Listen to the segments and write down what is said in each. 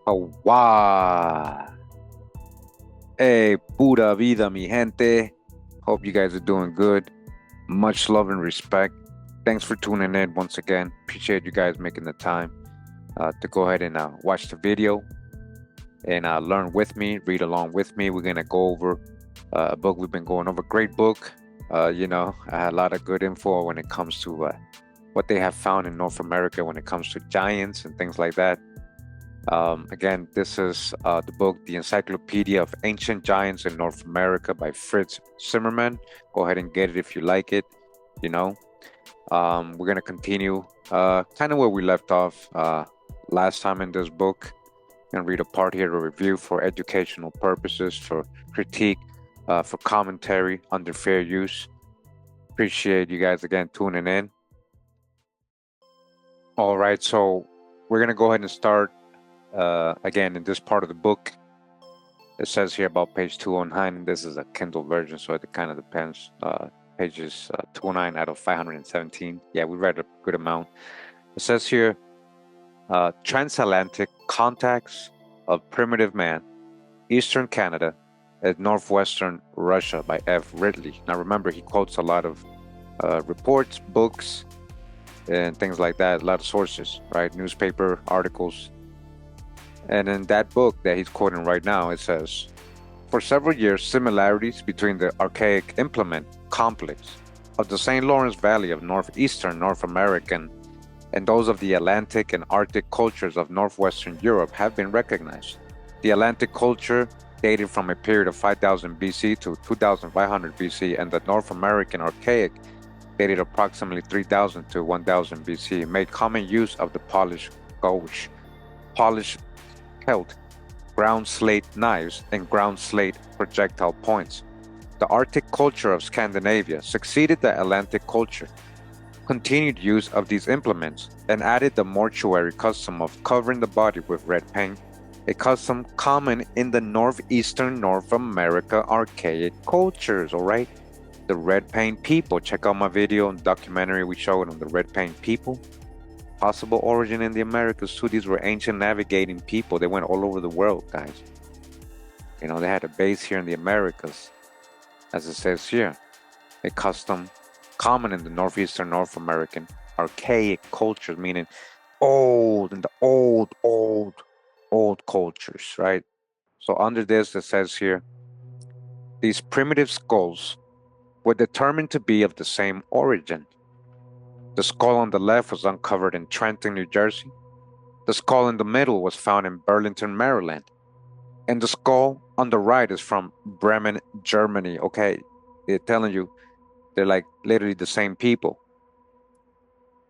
Oh, wow. Hey, pura vida, mi gente. Hope you guys are doing good. Much love and respect. Thanks for tuning in once again. Appreciate you guys making the time to go ahead and watch the video and learn with me, read along with me. We're going to go over a book we've been going over. Great book. I had a lot of good info when it comes to what they have found in North America when it comes to giants and things like that. Again, this is the book, The Encyclopedia of Ancient Giants in North America by Fritz Zimmermann. Go ahead and get it if you like it. We're going to continue kind of where we left off last time in this book and read a part here to review for educational purposes, for critique, for commentary under fair use. Appreciate you guys again tuning in. All right, so we're going to go ahead and start again in this part of the book. It says here about page 209, and this is a Kindle version, so it kind of depends. Pages 209 out of 517. Yeah, we read a good amount. It says here, transatlantic contacts of primitive man, Eastern Canada and Northwestern Russia by F. Ridley. Now remember, he quotes a lot of reports, books, and things like that, a lot of sources, right? Newspaper articles. And in that book that he's quoting right now, it says, for several years, similarities between the archaic implement complex of the St. Lawrence Valley of northeastern North American and those of the Atlantic and Arctic cultures of northwestern Europe have been recognized. The Atlantic culture dated from a period of 5000 BC to 2500 BC, and the North American archaic dated approximately 3000 to 1000 BC, made common use of the polished gouge, polished hilt, ground slate knives, and ground slate projectile points. The Arctic culture of Scandinavia succeeded the Atlantic culture, continued use of these implements, and added the mortuary custom of covering the body with red paint, a custom common in the northeastern North America archaic cultures, all right? The red paint people. Check out my video and documentary we showed on the red paint people. Possible origin in the Americas too. These were ancient navigating people. They went all over the world, guys. They had a base here in the Americas, as it says here. A custom common in the northeastern North American archaic cultures, meaning old, and the old cultures, right? So under this, it says here, these primitive skulls were determined to be of the same origin. The skull on the left was uncovered in Trenton, New Jersey. The skull in the middle was found in Burlington, Maryland. And the skull on the right is from Bremen, Germany. Okay, they're telling you they're like literally the same people.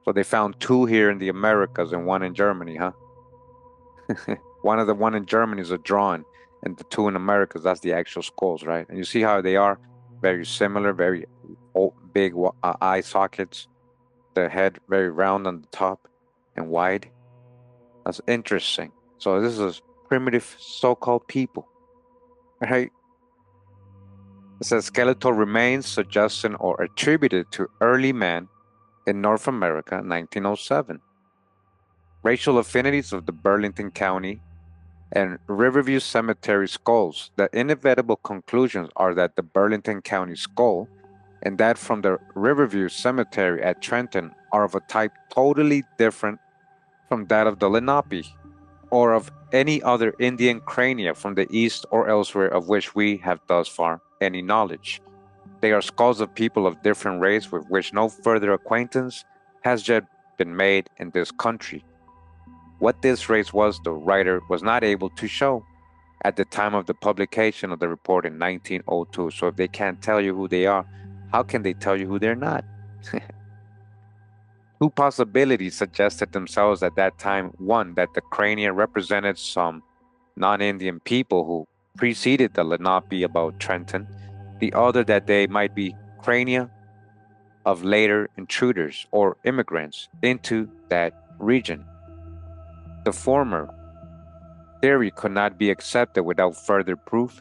So they found two here in the Americas and one in Germany, huh? One in Germany is a drawing, and the two in Americas, that's the actual skulls, right? And you see how they are very similar, very big eye sockets. The head very round on the top and wide. That's interesting. So this is primitive so-called people, right? It says skeletal remains suggesting or attributed to early man in North America, 1907. Racial affinities of the Burlington County and Riverview Cemetery skulls. The inevitable conclusions are that the Burlington County skull and that from the Riverview Cemetery at Trenton are of a type totally different from that of the Lenape or of any other Indian crania from the east or elsewhere of which we have thus far any knowledge. They are skulls of people of different race with which no further acquaintance has yet been made in this country. What this race was, the writer was not able to show, at the time of the publication of the report in 1902. So if they can't tell you who they are, how can they tell you who they're not? Two possibilities suggested themselves at that time. One, that the crania represented some non-Indian people who preceded the Lenape about Trenton. The other, that they might be crania of later intruders or immigrants into that region. The former theory could not be accepted without further proof,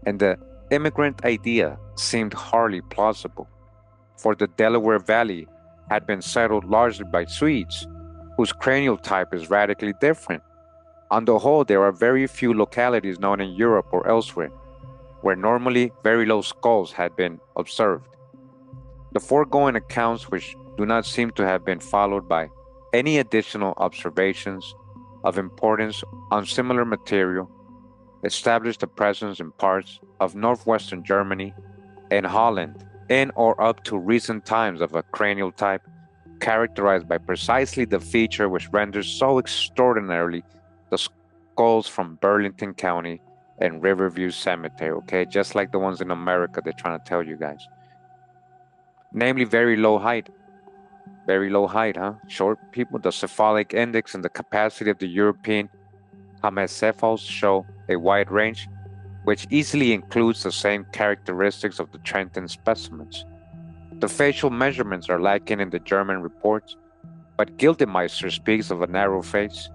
and the immigrant idea seemed hardly plausible, for the Delaware Valley had been settled largely by Swedes, whose cranial type is radically different. On the whole, there are very few localities known in Europe or elsewhere where normally very low skulls had been observed. The foregoing accounts, which do not seem to have been followed by any additional observations of importance on similar material, established the presence in parts of northwestern Germany and Holland in or up to recent times of a cranial type characterized by precisely the feature which renders so extraordinarily the skulls from Burlington County and Riverview Cemetery, okay? Just like the ones in America they're trying to tell you guys. Namely, very low height. Very low height, huh? Short people, the cephalic index and the capacity of the European Hamecephals show a wide range, which easily includes the same characteristics of the Trenton specimens. The facial measurements are lacking in the German reports, but Gildemeister speaks of a narrow face,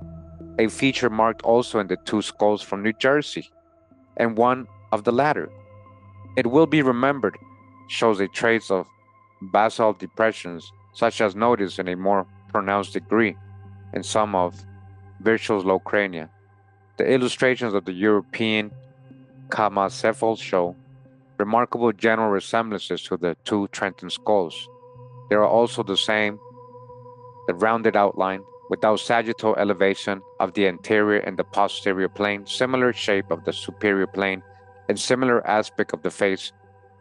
a feature marked also in the two skulls from New Jersey, and one of the latter, it will be remembered, shows a trace of basal depressions, such as noticed in a more pronounced degree in some of Virchow's low crania. The illustrations of the European Kamacephals show remarkable general resemblances to the two Trenton skulls. They are also the same, the rounded outline, without sagittal elevation of the anterior and the posterior plane, similar shape of the superior plane, and similar aspect of the face.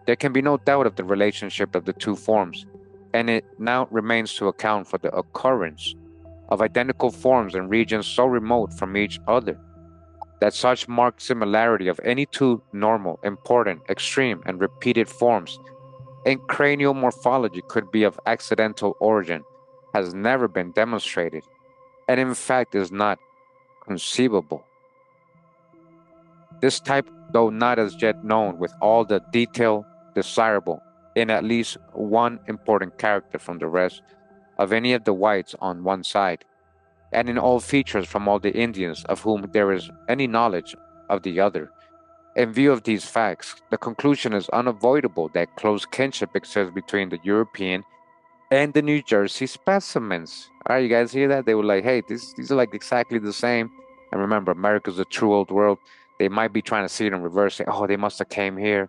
There can be no doubt of the relationship of the two forms, and it now remains to account for the occurrence of identical forms in regions so remote from each other that such marked similarity of any two normal, important, extreme, and repeated forms in cranial morphology could be of accidental origin has never been demonstrated, and in fact is not conceivable. This type, though not as yet known with all the detail desirable in at least one important character from the rest of any of the whites on one side, and in all features from all the Indians of whom there is any knowledge of the other. In view of these facts, the conclusion is unavoidable that close kinship exists between the European and the New Jersey specimens. All right, you guys hear that? They were like, hey, these are like exactly the same. And remember, America's a true old world. They might be trying to see it in reverse, say, oh, they must have came here.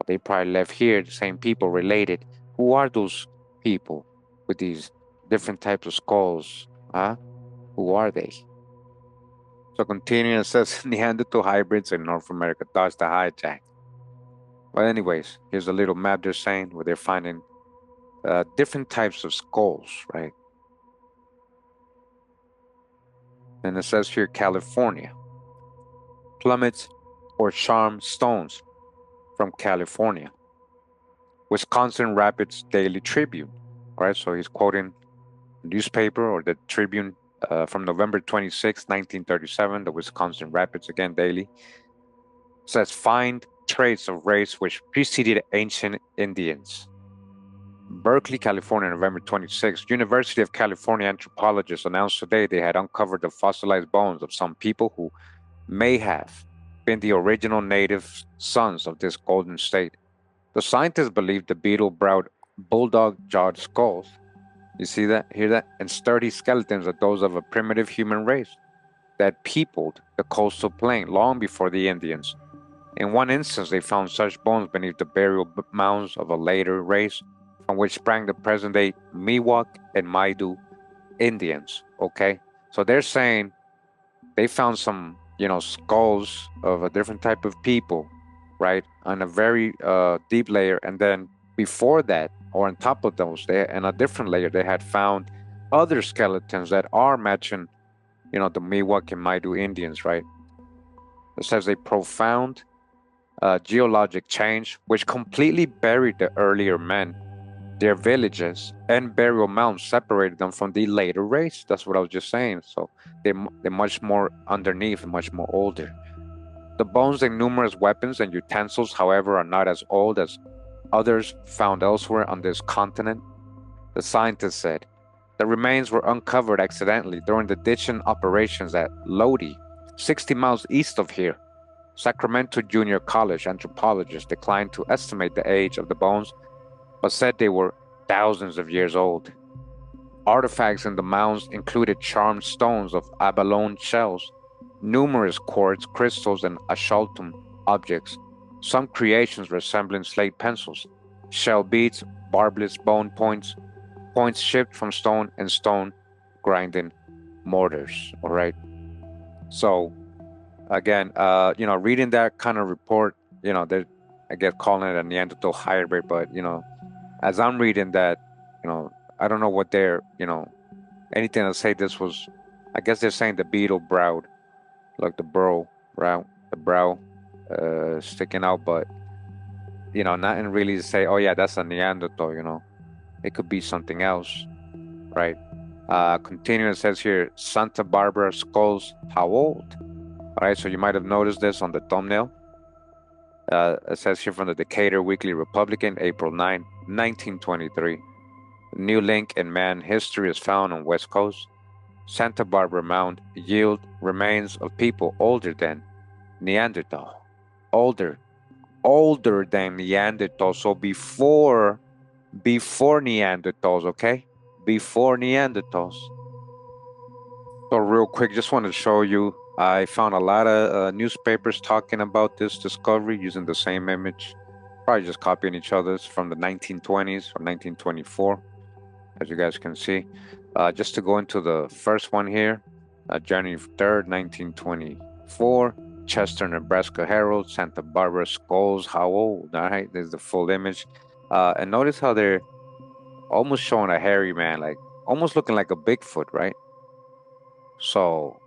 They probably left here, the same people related. Who are those people with these different types of skulls? Huh? Who are they? So continuing, it says Neanderthal hybrids in North America dodged the hijack. Well, anyways, here's a little map they're saying where they're finding different types of skulls, right? And it says here California. Plummets or charmed stones from California. Wisconsin Rapids Daily Tribune. All right, so he's quoting the newspaper or the Tribune from November 26, 1937, the Wisconsin Rapids, again, daily. It says, find traits of race which preceded ancient Indians. Berkeley, California, November 26. University of California anthropologists announced today they had uncovered the fossilized bones of some people who may have been the original native sons of this golden state. The scientists believe the beetle-browed, bulldog-jawed skulls, you see that, hear that, and sturdy skeletons are those of a primitive human race that peopled the coastal plain long before the Indians. In one instance, they found such bones beneath the burial mounds of a later race from which sprang the present-day Miwok and Maidu Indians, okay? So they're saying they found some, skulls of a different type of people, right, on a very deep layer, and then before that, or on top of those, in a different layer, they had found other skeletons that are matching, the Miwok and Maidu Indians, right? It says a profound geologic change which completely buried the earlier men, their villages, and burial mounds separated them from the later race. That's what I was just saying. So they're much more underneath and much more older. The bones and numerous weapons and utensils, however, are not as old as others found elsewhere on this continent. The scientists said the remains were uncovered accidentally during the ditching operations at Lodi, 60 miles east of here. Sacramento Junior College anthropologists declined to estimate the age of the bones, but said they were thousands of years old. Artifacts in the mounds included charmed stones of abalone shells, numerous quartz crystals, and aschaltum objects, some creations resembling slate pencils, shell beads, barbless bone points, points shipped from stone and stone grinding mortars. All right. So again, reading that kind of report, they I guess calling it a Neanderthal hybrid, but as I'm reading that, you know, I don't know what they're, anything to say this was, I guess they're saying the beetle browed, like the brow, sticking out, but nothing really to say, oh yeah, that's a Neanderthal, it could be something else, right? Continuing, it says here, Santa Barbara skulls, how old? All right, so you might have noticed this on the thumbnail. It says here from the Decatur Weekly Republican, April 9, 1923. New link in man history is found on West Coast. Santa Barbara Mound yield remains of people older than Neanderthal. Older than Neanderthal. So before Neanderthals, okay? Before Neanderthals. So real quick, just want to show you, I found a lot of newspapers talking about this discovery using the same image, probably just copying each other's from the 1920s or 1924, as you guys can see. Just to go into the first one here, January 3rd, 1924, Chester, Nebraska Herald, Santa Barbara skulls, how old? All right, there's the full image. And notice how they're almost showing a hairy man, like almost looking like a Bigfoot, right? So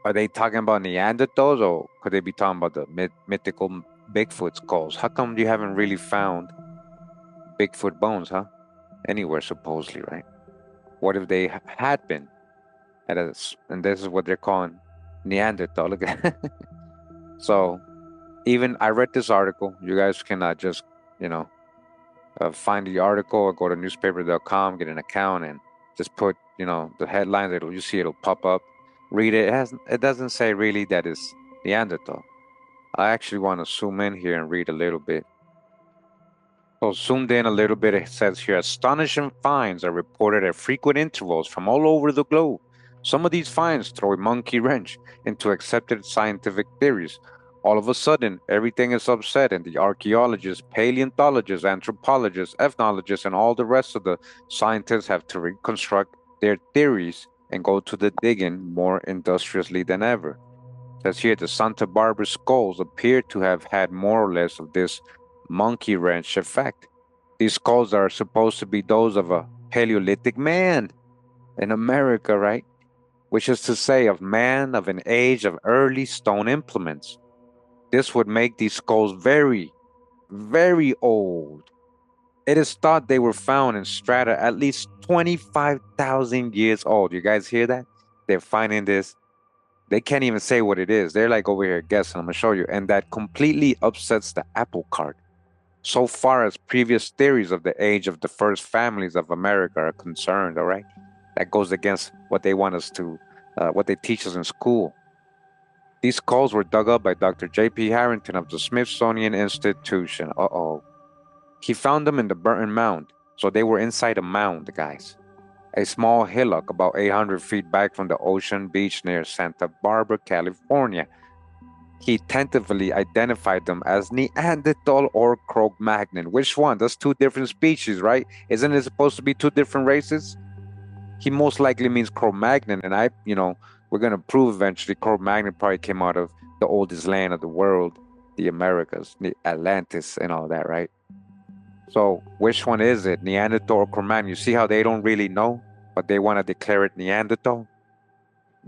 are they talking about Neanderthals, or could they be talking about the mythical Bigfoot skulls? How come you haven't really found Bigfoot bones, huh? Anywhere, supposedly, right? What if they had been? And this is what they're calling Neanderthal. Look at So even I read this article. You guys cannot just, find the article or go to newspaper.com, get an account, and just put, the headlines. You see it'll pop up. Read it. It doesn't say really that it's Neanderthal. I actually want to zoom in here and read a little bit. So zoomed in a little bit, it says here, astonishing finds are reported at frequent intervals from all over the globe. Some of these finds throw a monkey wrench into accepted scientific theories. All of a sudden, everything is upset, and the archaeologists, paleontologists, anthropologists, ethnologists, and all the rest of the scientists have to reconstruct their theories and go to the digging more industriously than ever. It says here, the Santa Barbara skulls appear to have had more or less of this monkey wrench effect. These skulls are supposed to be those of a Paleolithic man in America, right? Which is to say, of man of an age of early stone implements. This would make these skulls very, very old. It is thought they were found in strata at least 25,000 years old. You guys hear that? They're finding this. They can't even say what it is. They're like over here guessing. I'm going to show you. And that completely upsets the apple cart. So far as previous theories of the age of the first families of America are concerned, all right? That goes against what they want us to, what they teach us in school. These skulls were dug up by Dr. J.P. Harrington of the Smithsonian Institution. Uh-oh. He found them in the Burton Mound. So they were inside a mound, guys. A small hillock about 800 feet back from the ocean beach near Santa Barbara, California. He tentatively identified them as Neanderthal or Cro-Magnon. Which one? That's two different species, right? Isn't it supposed to be two different races? He most likely means Cro-Magnon, and we're going to prove eventually Cro-Magnon probably came out of the oldest land of the world, the Americas, the Atlantis and all that, right? So which one is it, Neanderthal or Cro-Magnon? You see how they don't really know, but they want to declare it Neanderthal?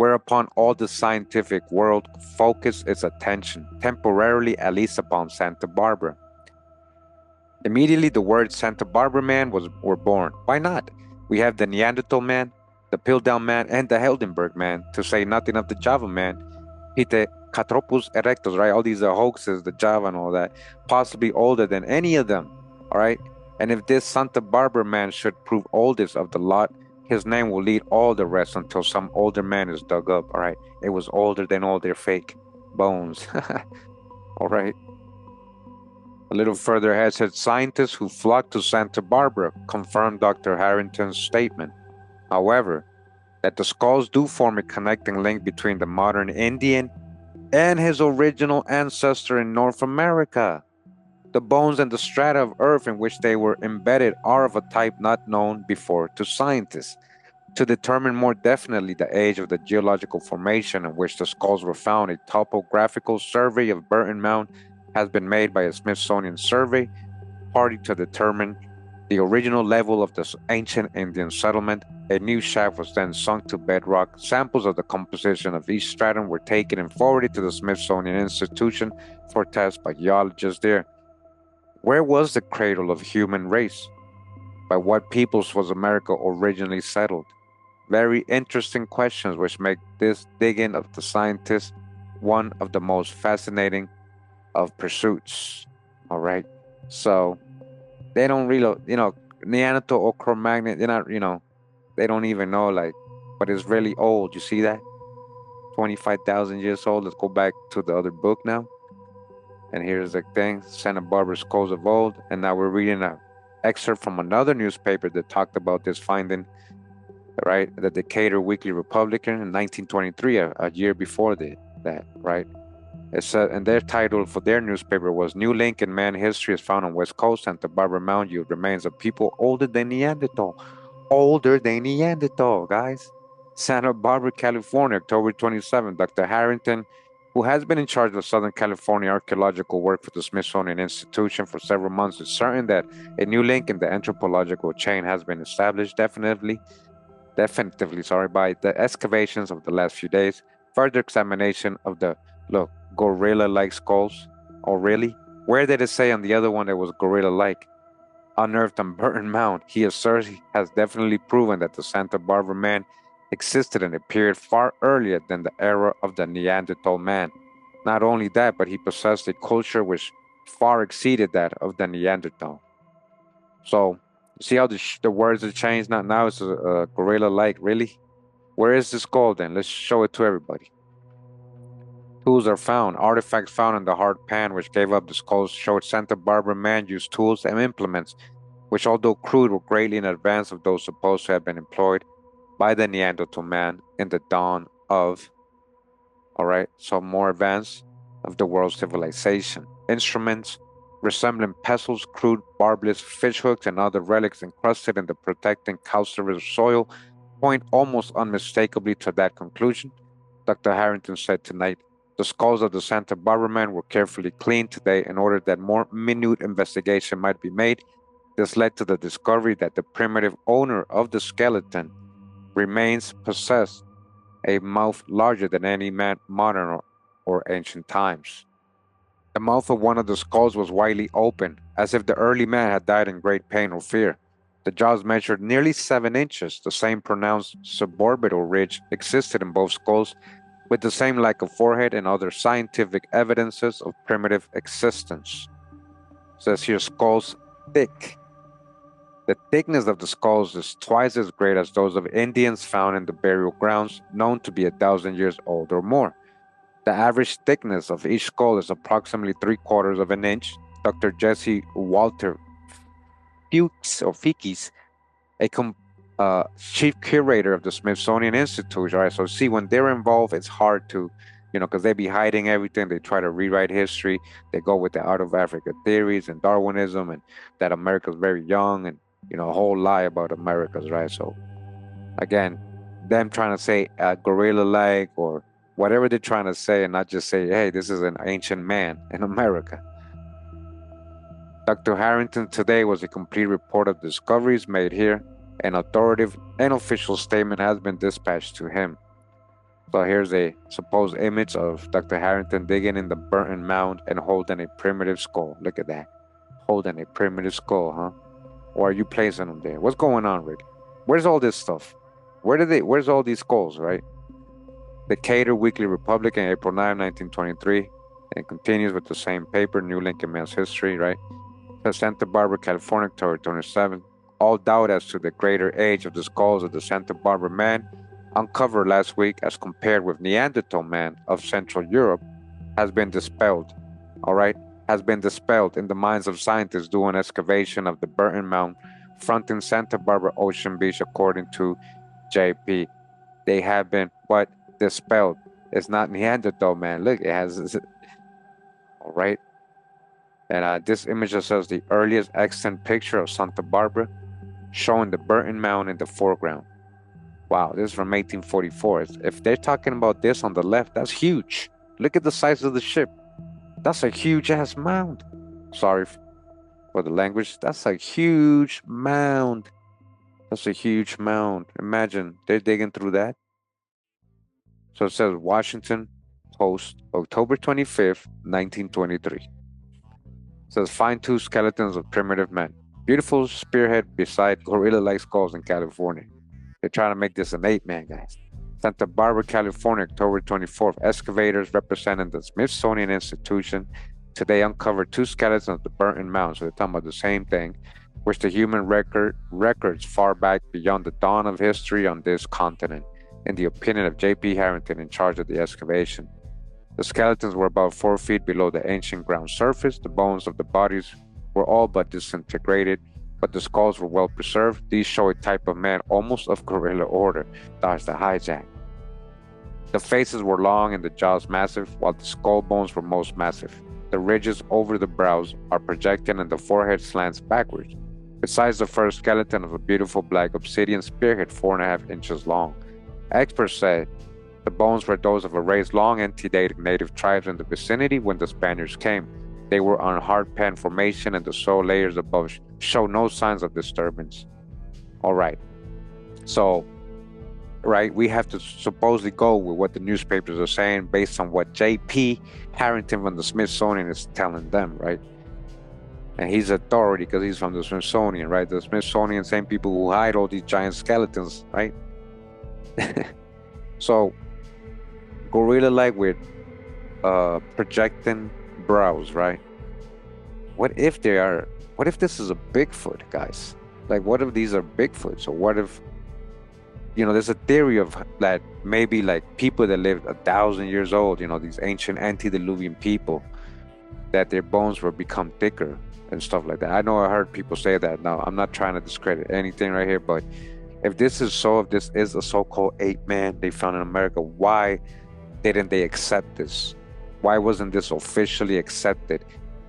whereupon all the scientific world focused its attention, temporarily at least, upon Santa Barbara. Immediately, the words Santa Barbara man were born. Why not? We have the Neanderthal man, the Piltdown man, and the Heldenberg man, to say nothing of the Java man, Catropus erectus, right? All these are hoaxes, the Java and all that, possibly older than any of them, all right? And if this Santa Barbara man should prove oldest of the lot, his name will lead all the rest until some older man is dug up, all right? It was older than all their fake bones, all right? A little further ahead said scientists who flocked to Santa Barbara confirmed Dr. Harrington's statement. However, that the skulls do form a connecting link between the modern Indian and his original ancestor in North America. The bones and the strata of earth in which they were embedded are of a type not known before to scientists. To determine more definitely the age of the geological formation in which the skulls were found, a topographical survey of Burton Mound has been made by a Smithsonian survey party to determine the original level of the ancient Indian settlement. A new shaft was then sunk to bedrock. Samples of the composition of each stratum were taken and forwarded to the Smithsonian Institution for tests by geologists there. Where was the cradle of human race? By what peoples was America originally settled? Very interesting questions which make this digging of the scientists one of the most fascinating of pursuits. All right. So they don't really, Neanderthal or Cro-Magnon, they're not, they don't even know, like, but it's really old. You see that? 25,000 years old. Let's go back to the other book now. And here's the thing, Santa Barbara skulls of old. And now we're reading an excerpt from another newspaper that talked about this finding, right? The Decatur Weekly Republican in 1923, a year before that, right? It said, and their title for their newspaper was New Link in Man History is found on West Coast, Santa Barbara Mound yield remains of people older than Neanderthal. Older than Neanderthal, guys. Santa Barbara, California, October 27. Dr. Harrington, who has been in charge of Southern California archaeological work for the Smithsonian Institution for several months, is certain that a new link in the anthropological chain has been established definitively, by the excavations of the last few days. Further examination of the gorilla-like skulls. Oh, really? Where did it say on the other one that was gorilla-like? Unearthed on Burton Mound, he asserts he has definitely proven that the Santa Barbara man existed in a period far earlier than the era of the Neanderthal man. Not only that, but he possessed a culture which far exceeded that of the Neanderthal. So, see how the words have changed? Now it's a gorilla-like, really? Where is this skull then? Let's show it to everybody. Tools are found. Artifacts found in the hard pan which gave up the skulls showed Santa Barbara man used tools and implements which, although crude, were greatly in advance of those supposed to have been employed by the Neanderthal man in the dawn of, more advanced of the world's civilization. Instruments resembling pestles, crude, barbless fish hooks, and other relics encrusted in the protecting calcareous soil point almost unmistakably to that conclusion. Dr. Harrington said tonight, the skulls of the Santa Barbara man were carefully cleaned today in order that more minute investigation might be made. This led to the discovery that the primitive owner of the skeleton remains possessed a mouth larger than any man modern or ancient times. The mouth of one of the skulls was widely open, as if the early man had died in great pain or fear. The jaws measured nearly 7 inches. The same pronounced suborbital ridge existed in both skulls, with the same lack of forehead and other scientific evidences of primitive existence. It says here, skulls thick. The thickness of the skulls is twice as great as those of Indians found in the burial grounds, known to be 1,000 years old or more. The average thickness of each skull is approximately 3/4 of an inch. Dr. Jesse Walter Fikis, a chief curator of the Smithsonian Institute. All right, so see, when they're involved, it's hard to, because they be hiding everything. They try to rewrite history. They go with the out of Africa theories and Darwinism and that America's very young and, a whole lie about America's, right? So, again, them trying to say gorilla-like or whatever they're trying to say and not just say, hey, this is an ancient man in America. Dr. Harrington today was a complete report of discoveries made here. An authoritative and official statement has been dispatched to him. So here's a supposed image of Dr. Harrington digging in the burnt mound and holding a primitive skull. Look at that. Holding a primitive skull, huh? Or are you placing them there? What's going on, Rick? Where's all this stuff? Where's all these skulls, right? Decatur Weekly Republican, April 9, 1923, and continues with the same paper, New Lincoln Men's History, right? To Santa Barbara, California, October 27. All doubt as to the greater age of the skulls of the Santa Barbara man uncovered last week as compared with Neanderthal man of Central Europe has been dispelled, all right? Has been dispelled in the minds of scientists doing excavation of the Burton Mound fronting Santa Barbara Ocean Beach, according to JP. They have been what? Dispelled. It's not Neanderthal man. Look, it has, all right? And this image shows the earliest extant picture of Santa Barbara, showing the Burton Mound in the foreground. Wow, this is from 1844. If they're talking about this on the left, that's huge. Look at the size of the ship. That's a huge ass mound. Sorry for the language. That's a huge mound. That's a huge mound. Imagine they're digging through that. So it says Washington Post, October 25th, 1923. It says find two skeletons of primitive men. Beautiful spearhead beside gorilla-like skulls in California. They're trying to make this an 8-man, guys. Santa Barbara, California, October 24th. Excavators representing the Smithsonian Institution today uncovered two skeletons of the Burton Mound. So they're talking about the same thing, which the human records far back beyond the dawn of history on this continent, in the opinion of J.P. Harrington in charge of the excavation. The skeletons were about 4 feet below the ancient ground surface. The bones of the bodies were all but disintegrated, but the skulls were well preserved. These show a type of man almost of gorilla order. Dodge the hijack. The faces were long and the jaws massive, while the skull bones were most massive. The ridges over the brows are projected and the forehead slants backwards. Besides the first skeleton of a beautiful black obsidian spearhead 4.5 inches long. Experts said the bones were those of a race long antedating native tribes in the vicinity when the Spaniards came. They were on hard pan formation and the soil layers above show no signs of disturbance. All right. So, right, we have to supposedly go with what the newspapers are saying based on what J.P. Harrington from the Smithsonian is telling them, right? And he's authority because he's from the Smithsonian, right? The Smithsonian, same people who hide all these giant skeletons, right? So, gorilla-like with projecting brows, right? What if this is a Bigfoot, guys? Like, what if these are Bigfoot? So what if, there's a theory of that maybe like people that lived 1,000 years old, these ancient antediluvian people, that their bones will become thicker and stuff like that. I know I heard people say that. Now, I'm not trying to discredit anything right here, but if this is so, if this is a so-called 8-man they found in America, why didn't they accept this? Why wasn't this officially accepted?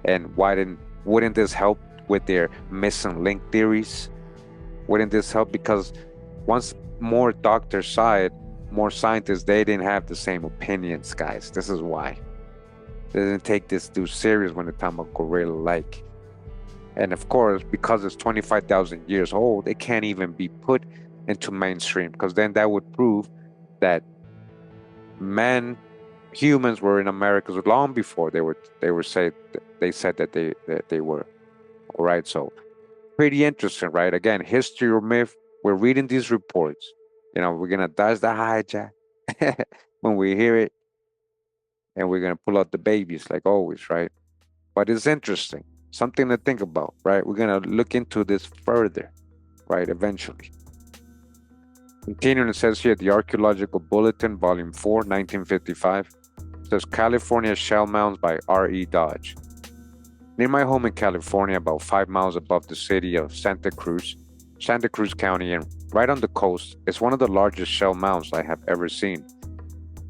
And wouldn't this help with their missing link theories? Wouldn't this help? Because once more doctors saw it, more scientists, they didn't have the same opinions, guys. This is why. They didn't take this too serious when they're talking about gorilla-like. And of course, because it's 25,000 years old, it can't even be put into mainstream, because then that would prove that humans were in America long before they said that they were. All right, so pretty interesting, right? Again, history or myth. We're reading these reports. We're gonna dodge the hijack when we hear it, and we're gonna pull out the babies like always, right? But it's interesting, something to think about, right? We're gonna look into this further, right? Eventually. Continuing, it says here, the Archaeological Bulletin, Volume 4, 1955, says California Shell Mounds by R.E. Dodge. Near my home in California, about 5 miles above the city of Santa Cruz County, and right on the coast, is one of the largest shell mounds I have ever seen.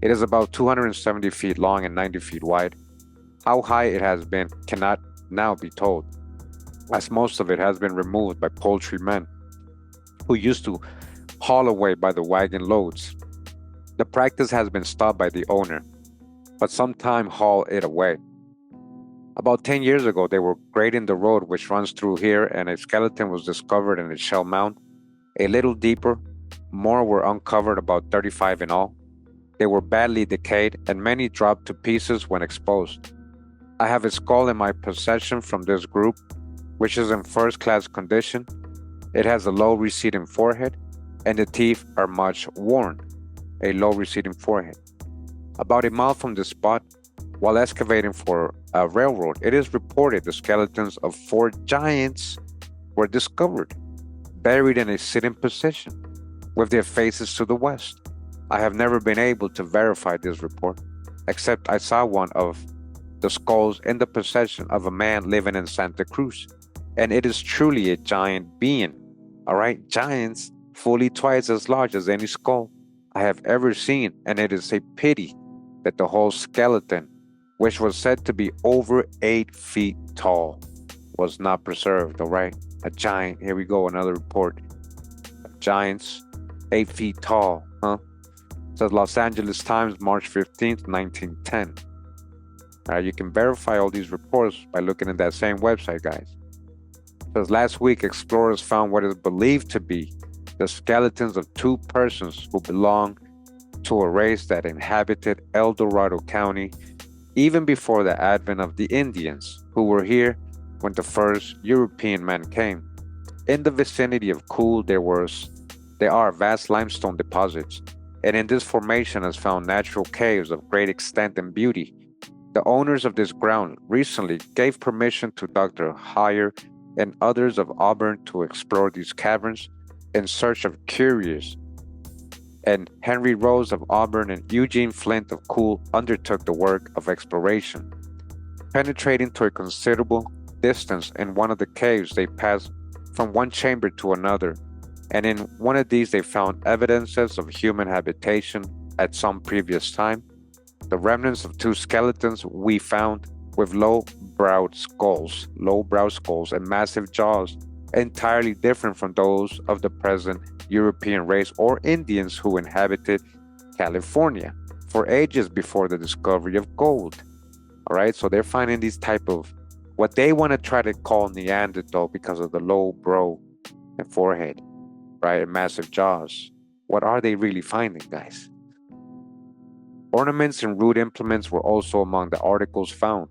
It is about 270 feet long and 90 feet wide. How high it has been cannot now be told, as most of it has been removed by poultry men who used to haul away by the wagon loads. The practice has been stopped by the owner, but sometimes haul it away. About 10 years ago, they were grading the road which runs through here, and a skeleton was discovered in a shell mound. A little deeper, more were uncovered, about 35 in all. They were badly decayed and many dropped to pieces when exposed. I have a skull in my possession from this group, which is in first-class condition. It has a low receding forehead, and the teeth are much worn. A low receding forehead. About a mile from the spot, while excavating for a railroad, it is reported the skeletons of 4 giants were discovered, buried in a sitting position, with their faces to the west. I have never been able to verify this report, except I saw one of the skulls in the possession of a man living in Santa Cruz, and it is truly a giant being. All right, giants fully twice as large as any skull I have ever seen, and it is a pity that the whole skeleton, which was said to be over 8 feet tall, was not preserved. All right, a giant. Here we go, another report. Giants, 8 feet tall, huh? It says Los Angeles Times, March 15th, 1910. You can verify all these reports by looking at that same website, guys. It says last week, explorers found what is believed to be the skeletons of 2 persons who belonged to a race that inhabited El Dorado County even before the advent of the Indians, who were here when the first European men came. In the vicinity of Cool, there are vast limestone deposits, and in this formation is found natural caves of great extent and beauty. The owners of this ground recently gave permission to Dr. Heyer and others of Auburn to explore these caverns in search of curious, and Henry Rose of Auburn and Eugene Flint of Cool undertook the work of exploration. Penetrating to a considerable distance in one of the caves, they passed from one chamber to another, and in one of these they found evidences of human habitation at some previous time. The remnants of 2 skeletons we found with low-browed skulls and massive jaws, entirely different from those of the present European race or Indians who inhabited California for ages before the discovery of gold. All right, so they're finding these type of what they want to try to call Neanderthal because of the low brow and forehead, right, and massive jaws. What are they really finding, guys? Ornaments and rude implements were also among the articles found.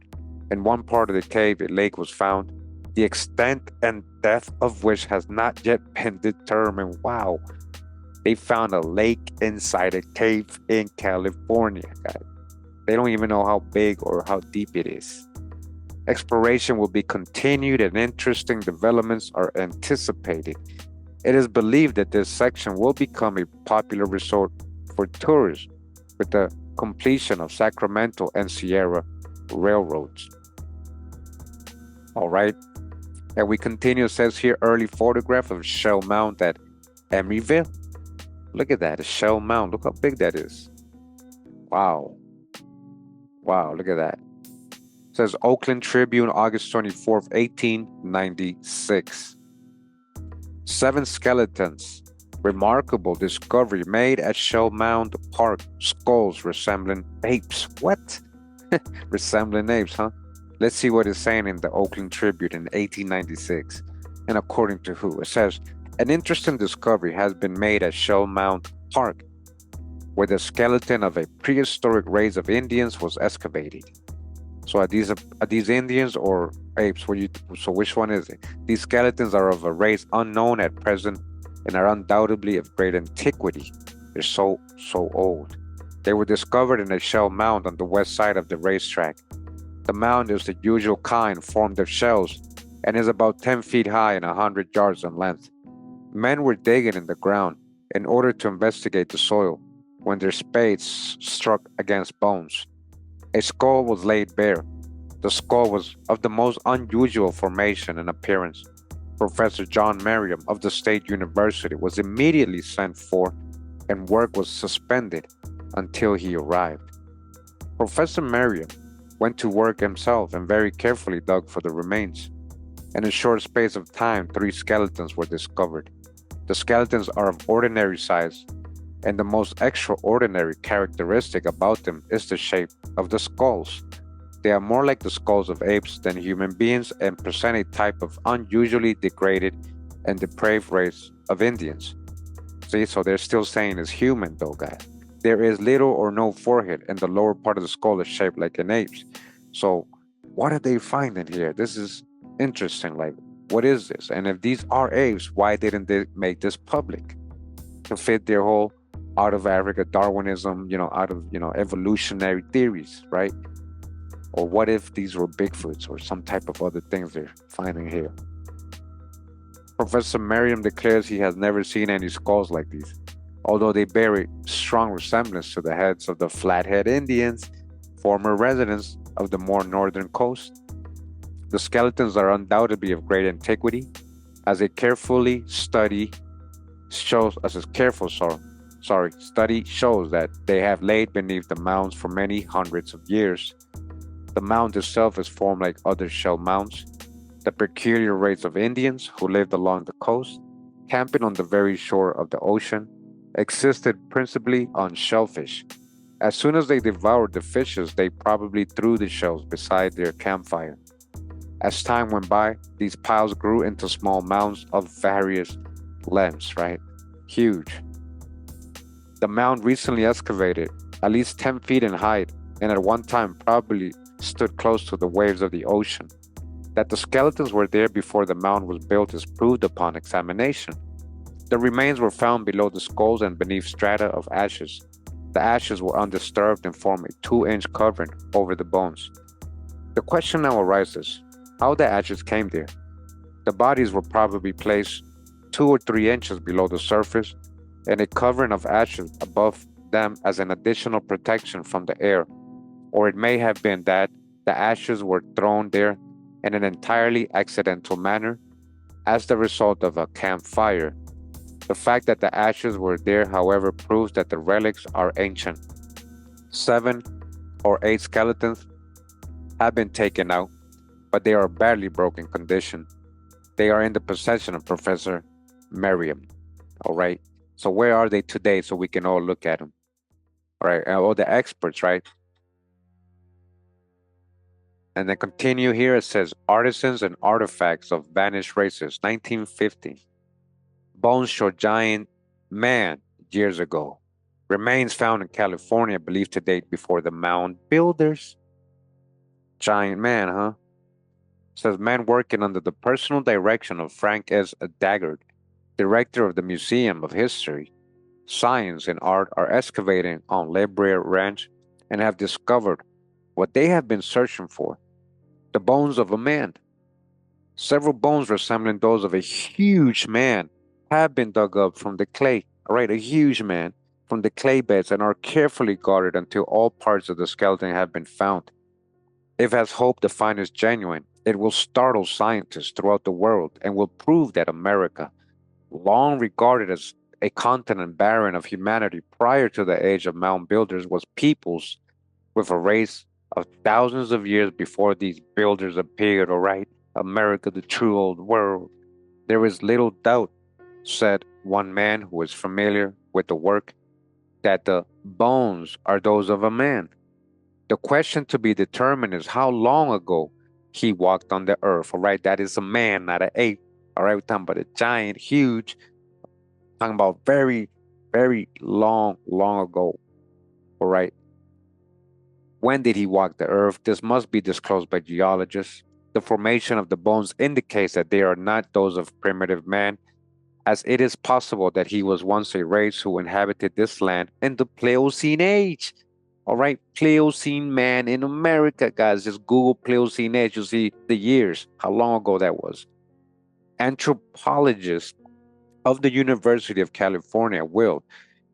In one part of the cave, a lake was found, the extent and depth of which has not yet been determined. Wow. They found a lake inside a cave in California, guys. They don't even know how big or how deep it is. Exploration will be continued and interesting developments are anticipated. It is believed that this section will become a popular resort for tourists with the completion of Sacramento and Sierra railroads. All right. And we continue. It says here, early photograph of shell mound at Emeryville. Look at that, a shell mound. Look how big that is. Wow. Wow, look at that. It says Oakland Tribune, August 24th, 1896. 7 skeletons. Remarkable discovery made at Shell Mound Park. Skulls resembling apes. What? Resembling apes, huh? Let's see what it's saying in the Oakland Tribune in 1896. And according to who? It says, an interesting discovery has been made at Shell Mound Park, where the skeleton of a prehistoric race of Indians was excavated. So are these Indians or apes? So which one is it? These skeletons are of a race unknown at present and are undoubtedly of great antiquity. They're so old. They were discovered in a shell mound on the west side of the racetrack. The mound is the usual kind formed of shells and is about 10 feet high and 100 yards in length. Men were digging in the ground in order to investigate the soil when their spades struck against bones. A skull was laid bare. The skull was of the most unusual formation and appearance. Professor John Merriam of the State University was immediately sent for, and work was suspended until he arrived. Professor Merriam went to work himself and very carefully dug for the remains. In a short space of time, 3 skeletons were discovered. The skeletons are of ordinary size, and the most extraordinary characteristic about them is the shape of the skulls. They are more like the skulls of apes than human beings and present a type of unusually degraded and depraved race of Indians. See, so they're still saying it's human though, guys. There is little or no forehead, and the lower part of the skull is shaped like an ape's. So, what are they finding here? This is interesting. Like, what is this? And if these are apes, why didn't they make this public to fit their whole out of Africa Darwinism, out of, evolutionary theories, right? Or what if these were Bigfoots or some type of other things they're finding here? Professor Merriam declares he has never seen any skulls like these, although they bear a strong resemblance to the heads of the Flathead Indians, former residents of the more northern coast. The skeletons are undoubtedly of great antiquity, as a carefully study shows as a careful study shows that they have laid beneath the mounds for many hundreds of years. The mound itself is formed like other shell mounds. The peculiar race of Indians who lived along the coast, camping on the very shore of the ocean, existed principally on shellfish. As soon as they devoured the fishes, they probably threw the shells beside their campfire. As time went by, these piles grew into small mounds of various lengths, right? Huge. The mound recently excavated, at least 10 feet in height, and at one time probably stood close to the waves of the ocean. That the skeletons were there before the mound was built is proved upon examination. The remains were found below the skulls and beneath strata of ashes. The ashes were undisturbed and formed a 2-inch covering over the bones. The question now arises, how the ashes came there? The bodies were probably placed 2 or 3 inches below the surface and a covering of ashes above them as an additional protection from the air. Or it may have been that the ashes were thrown there in an entirely accidental manner as the result of a campfire. The fact that the ashes were there, however, proves that the relics are ancient. 7 or 8 skeletons have been taken out, but they are badly broken condition. They are in the possession of Professor Merriam. All right. So where are they today so we can all look at them? All right. All the experts, right? And then continue here. It says artisans and artifacts of vanished races, 1950. Bones show giant man years ago. Remains found in California believed to date before the mound builders. Giant man, huh? Says man working under the personal direction of Frank S. Daggard, director of the Museum of History, Science, and Art, are excavating on La Brea Ranch and have discovered what they have been searching for, the bones of a man. Several bones resembling those of a huge man have been dug up from the clay, all right, a huge man, from the clay beds and are carefully guarded until all parts of the skeleton have been found. If as hope the find is genuine, it will startle scientists throughout the world and will prove that America, long regarded as a continent barren of humanity prior to the age of mound builders, was peoples with a race of thousands of years before these builders appeared, all right? America, the true old world. There is little doubt, said one man who is familiar with the work, that the bones are those of a man. The question to be determined is how long ago he walked on the earth, all right? That is a man, not an ape, all right? We're talking about a giant, huge, talking about very, very long, long ago, all right? When did he walk the earth? This must be disclosed by geologists. The formation of the bones indicates that they are not those of primitive man, as it is possible that he was once a race who inhabited this land in the Pliocene age. All right, Pliocene man in America, guys. Just Google Pliocene age, you'll see the years, how long ago that was. Anthropologists of the University of California will,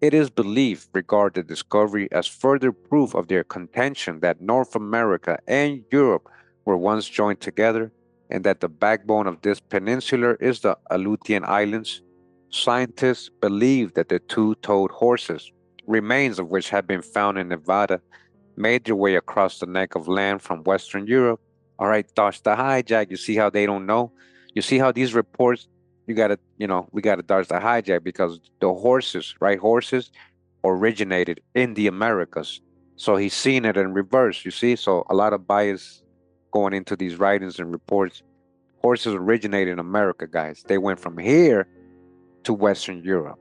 it is believed, regard the discovery as further proof of their contention that North America and Europe were once joined together and that the backbone of this peninsula is the Aleutian Islands. Scientists believe that the two-toed horses, remains of which have been found in Nevada, made their way across the neck of land from Western Europe. All right, dodge the hijack. You see how they don't know? You see how these reports, we gotta dodge the hijack because the horses, right? Horses originated in the Americas. So he's seen it in reverse, you see? So a lot of bias going into these writings and reports. Horses originated in America, guys. They went from here to Western Europe.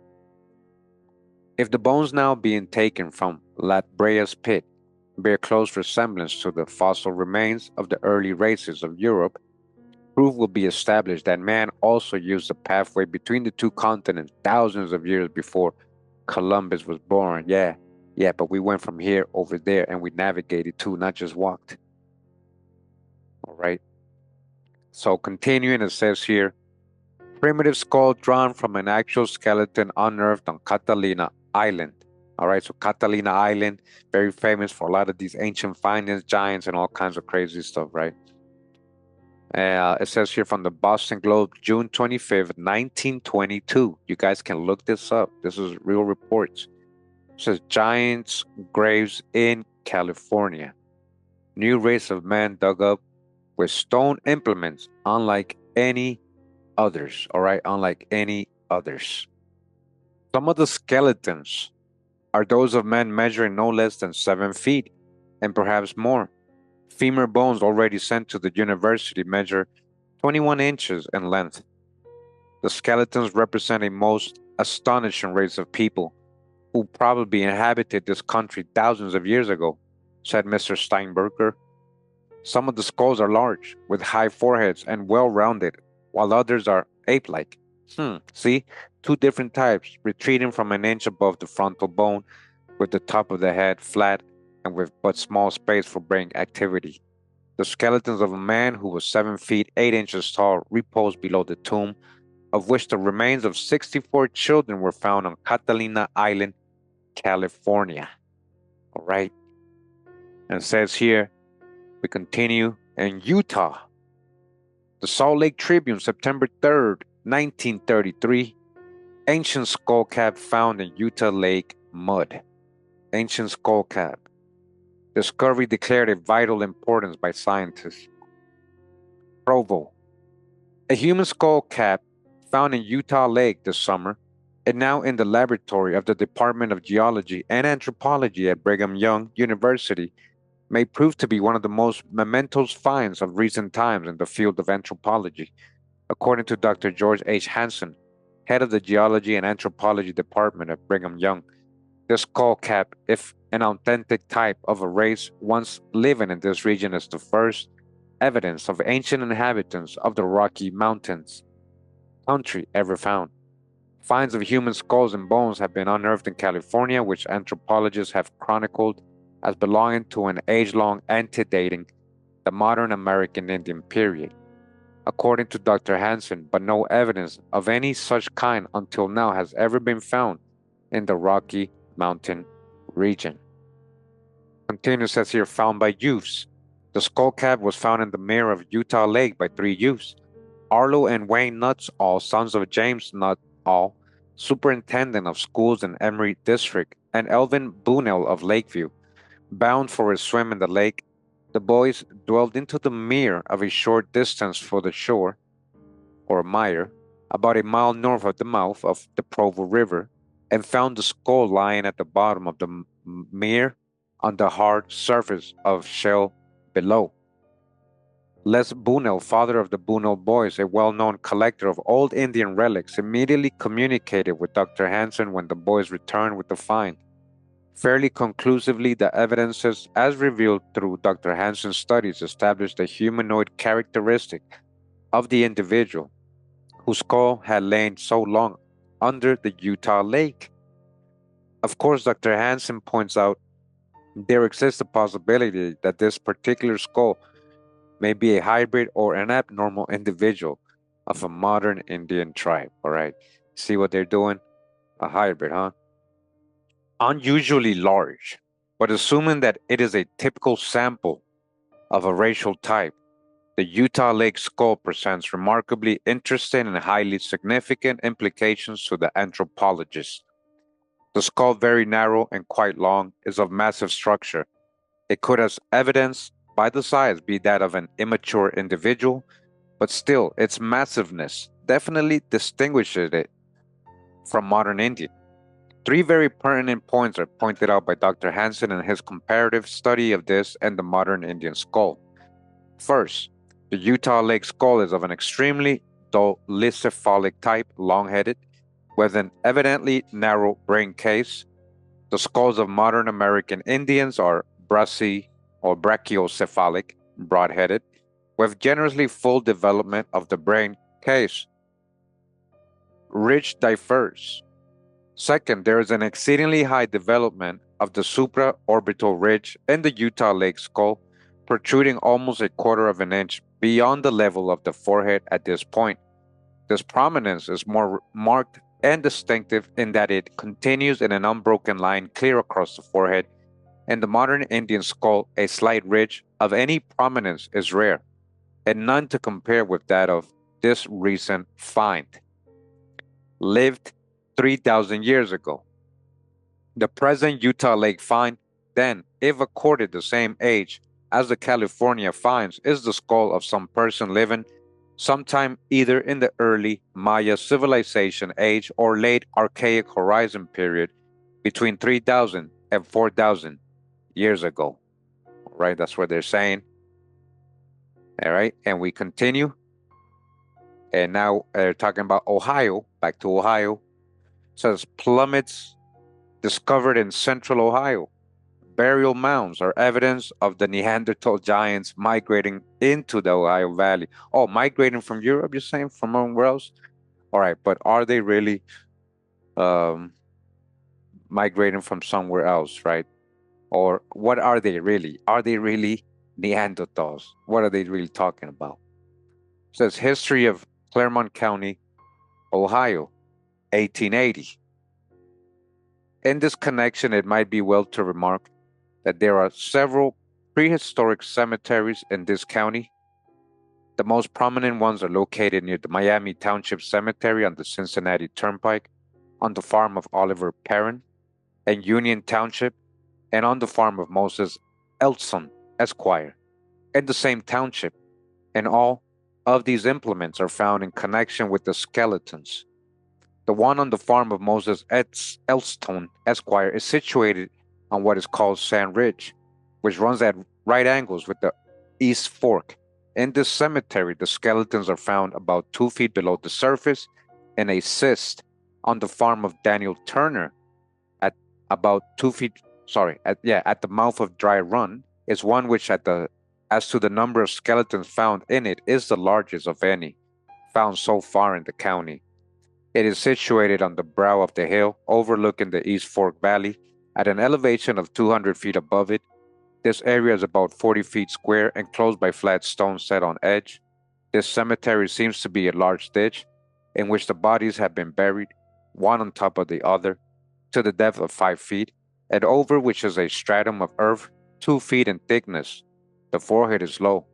If the bones now being taken from La Brea's pit bear close resemblance to the fossil remains of the early races of Europe, proof will be established that man also used the pathway between the two continents thousands of years before Columbus was born. Yeah, but we went from here over there and we navigated too, not just walked. All right. So continuing, it says here, primitive skull drawn from an actual skeleton unearthed on Catalina Island. All right, so Catalina Island, very famous for a lot of these ancient findings, giants, and all kinds of crazy stuff, right? It says here from the Boston Globe, June 25th, 1922. You guys can look this up. This is real reports. It says giants' graves in California. New race of man dug up with stone implements, unlike any others. All right, unlike any others. Some of the skeletons are those of men measuring no less than 7 feet and perhaps more. Femur bones already sent to the university measure 21 inches in length. The skeletons represent a most astonishing race of people who probably inhabited this country thousands of years ago, said Mr. Steinberger. Some of the skulls are large, with high foreheads and well rounded, while others are ape like. See? Two different types, retreating from an inch above the frontal bone, with the top of the head flat and with but small space for brain activity. The skeletons of a man who was 7 feet 8 inches tall repose below the tomb, of which the remains of 64 children were found on Catalina Island, California. All right. And it says here, we continue in Utah. The Salt Lake Tribune, September 3rd, 1933. Ancient skull cap found in Utah Lake mud. Ancient skull cap. Discovery declared of vital importance by scientists. Provo. A human skull cap found in Utah Lake this summer and now in the laboratory of the Department of Geology and Anthropology at Brigham Young University may prove to be one of the most momentous finds of recent times in the field of anthropology, according to Dr. George H. Hansen, head of the Geology and Anthropology Department at Brigham Young. This skull cap, if an authentic type of a race once living in this region, is the first evidence of ancient inhabitants of the Rocky Mountains country ever found. Finds of human skulls and bones have been unearthed in California, which anthropologists have chronicled as belonging to an age-long antedating the modern American Indian period, according to Dr. Hansen, but no evidence of any such kind until now has ever been found in the Rocky Mountain region. Continues, says here, found by youths. The skull cap was found in the mirror of Utah Lake by 3 youths, Arlo and Wayne Nuttall, sons of James Nuttall, superintendent of schools in Emory District, and Elvin Bunnell of Lakeview. Bound for a swim in the lake, the boys dwelled into the mere of a short distance for the shore, or mire, about a mile north of the mouth of the Provo River, and found the skull lying at the bottom of the mere on the hard surface of shell below. Les Bunnell, father of the Bunnell boys, a well-known collector of old Indian relics, immediately communicated with Dr. Hansen when the boys returned with the find. Fairly conclusively, the evidences as revealed through Dr. Hansen's studies established the humanoid characteristic of the individual whose skull had lain so long under the Utah Lake. Of course, Dr. Hansen points out there exists a possibility that this particular skull may be a hybrid or an abnormal individual of a modern Indian tribe. All right, see what they're doing? A hybrid, huh? Unusually large, but assuming that it is a typical sample of a racial type, the Utah Lake skull presents remarkably interesting and highly significant implications to the anthropologist. The skull, very narrow and quite long, is of massive structure. It could, as evidenced by the size, be that of an immature individual, but still, its massiveness definitely distinguishes it from modern Indian. 3 very pertinent points are pointed out by Dr. Hansen in his comparative study of this and the modern Indian skull. First, the Utah Lake skull is of an extremely dolichocephalic type, long-headed, with an evidently narrow brain case. The skulls of modern American Indians are brachiocephalic, broad-headed, with generously full development of the brain case. Ridge differs. Second, there is an exceedingly high development of the supraorbital ridge in the Utah Lake skull, protruding almost a quarter of an inch beyond the level of the forehead at this point. This prominence is more marked and distinctive in that it continues in an unbroken line clear across the forehead. In the modern Indian skull, a slight ridge of any prominence is rare, and none to compare with that of this recent find. Lived 3,000 years ago. The present Utah Lake find, then, if accorded the same age as the California finds, is the skull of some person living sometime either in the early Maya civilization age or late Archaic Horizon period between 3,000 and 4,000 years ago. All right, that's what they're saying. All right, and we continue. And now they're talking about Ohio, back to Ohio. It says plummets discovered in central Ohio. Burial mounds are evidence of the Neanderthal giants migrating into the Ohio Valley. Oh, migrating from Europe, you're saying? From somewhere else? All right, but are they really migrating from somewhere else, right? Or what are they really? Are they really Neanderthals? What are they really talking about? It says history of Clermont County, Ohio, 1880. In this connection, it might be well to remark that there are several prehistoric cemeteries in this county. The most prominent ones are located near the Miami Township Cemetery on the Cincinnati Turnpike, on the farm of Oliver Perrin, and Union Township, and on the farm of Moses Elson, Esquire, in the same township. And all of these implements are found in connection with the skeletons. The one on the farm of Moses Elstone, Esquire, is situated on what is called Sand Ridge, which runs at right angles with the East Fork. In this cemetery, the skeletons are found about 2 feet below the surface, and a cyst on the farm of Daniel Turner at about 2 feet, at the mouth of Dry Run is one which as to the number of skeletons found in it is the largest of any found so far in the county. It is situated on the brow of the hill, overlooking the East Fork Valley, at an elevation of 200 feet above it. This area is about 40 feet square, enclosed by flat stones set on edge. This cemetery seems to be a large ditch, in which the bodies have been buried, one on top of the other, to the depth of 5 feet, and over which is a stratum of earth 2 feet in thickness. The forehead is low,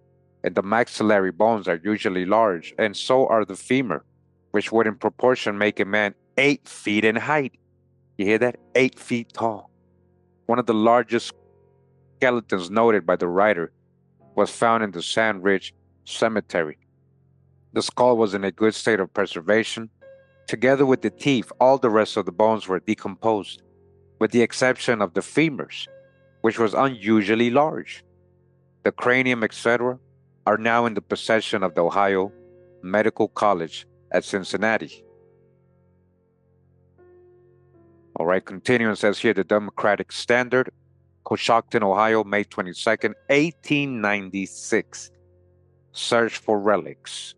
and the maxillary bones are usually large, and so are the femur, which would in proportion make a man 8 feet in height. You hear that? 8 feet tall. One of the largest skeletons noted by the writer was found in the Sand Ridge Cemetery. The skull was in a good state of preservation. Together with the teeth, all the rest of the bones were decomposed, with the exception of the femurs, which was unusually large. The cranium, etc., are now in the possession of the Ohio Medical College at Cincinnati. All right, continuing, says here the Democratic Standard, Coshocton, Ohio, May 22nd, 1896. Search for relics.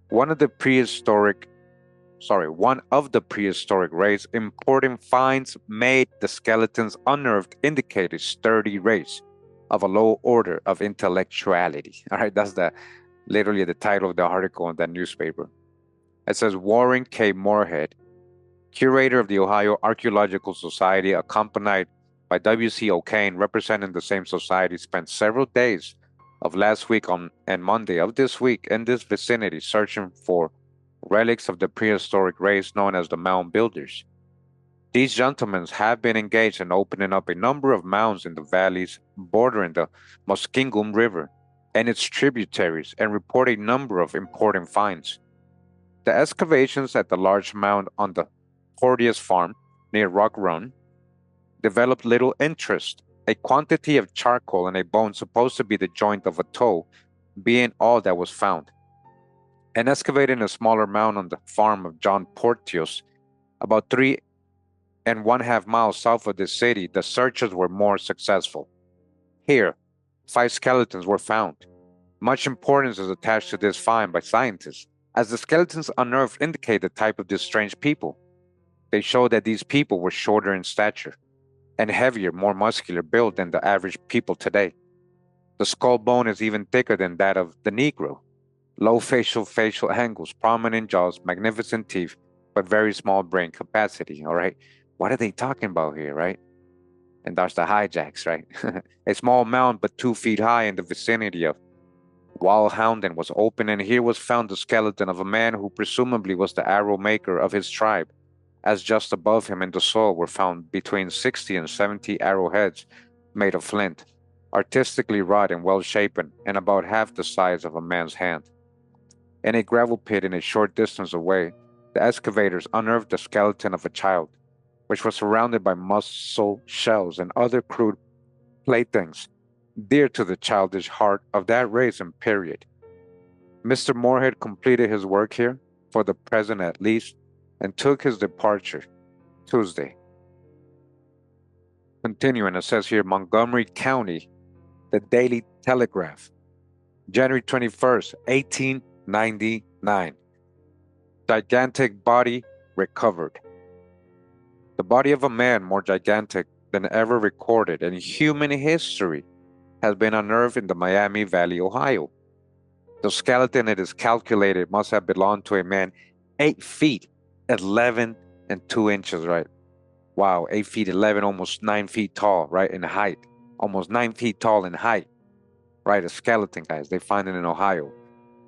One of the prehistoric race important finds made the skeletons unearthed indicate a sturdy race of a low order of intellectuality. All right, that's literally the title of the article in that newspaper. It says Warren K. Moorhead, curator of the Ohio Archaeological Society, accompanied by W.C. O'Kane, representing the same society, spent several days of last week and Monday of this week in this vicinity searching for relics of the prehistoric race known as the Mound Builders. These gentlemen have been engaged in opening up a number of mounds in the valleys bordering the Muskingum River and its tributaries and report a number of important finds. The excavations at the large mound on the Porteous Farm near Rock Run developed little interest, a quantity of charcoal and a bone supposed to be the joint of a toe being all that was found. And excavating a smaller mound on the farm of John Porteous About 3.5 miles south of the city, the searches were more successful. Here, 5 skeletons were found. Much importance is attached to this find by scientists, as the skeletons unearthed indicate the type of these strange people. They show that these people were shorter in stature and heavier, more muscular build than the average people today. The skull bone is even thicker than that of the Negro. Low facial angles, prominent jaws, magnificent teeth, but very small brain capacity. All right, what are they talking about here, right? And that's the hijacks, right? A small mound, but 2 feet high in the vicinity of Walhoundin was open, and here was found the skeleton of a man who presumably was the arrow maker of his tribe, as just above him in the soil were found between 60 and 70 arrowheads made of flint, artistically wrought and well shapen, and about half the size of a man's hand. In a gravel pit a short distance away, the excavators unearthed the skeleton of a child, which was surrounded by mussel shells and other crude playthings dear to the childish heart of that race and period. Mr. Moorhead completed his work here, for the present at least, and took his departure Tuesday. Continuing, it says here Montgomery County, the Daily Telegraph, January 21st, 1899. Gigantic body recovered. The body of a man more gigantic than ever recorded in human history has been unearthed in the Miami Valley, Ohio. The skeleton, it is calculated, must have belonged to a man 8 feet 11 and 2 inches, right? Wow, 8 feet 11, almost 9 feet tall, right, in height. Almost 9 feet tall in height, right? A skeleton, guys. They find it in Ohio.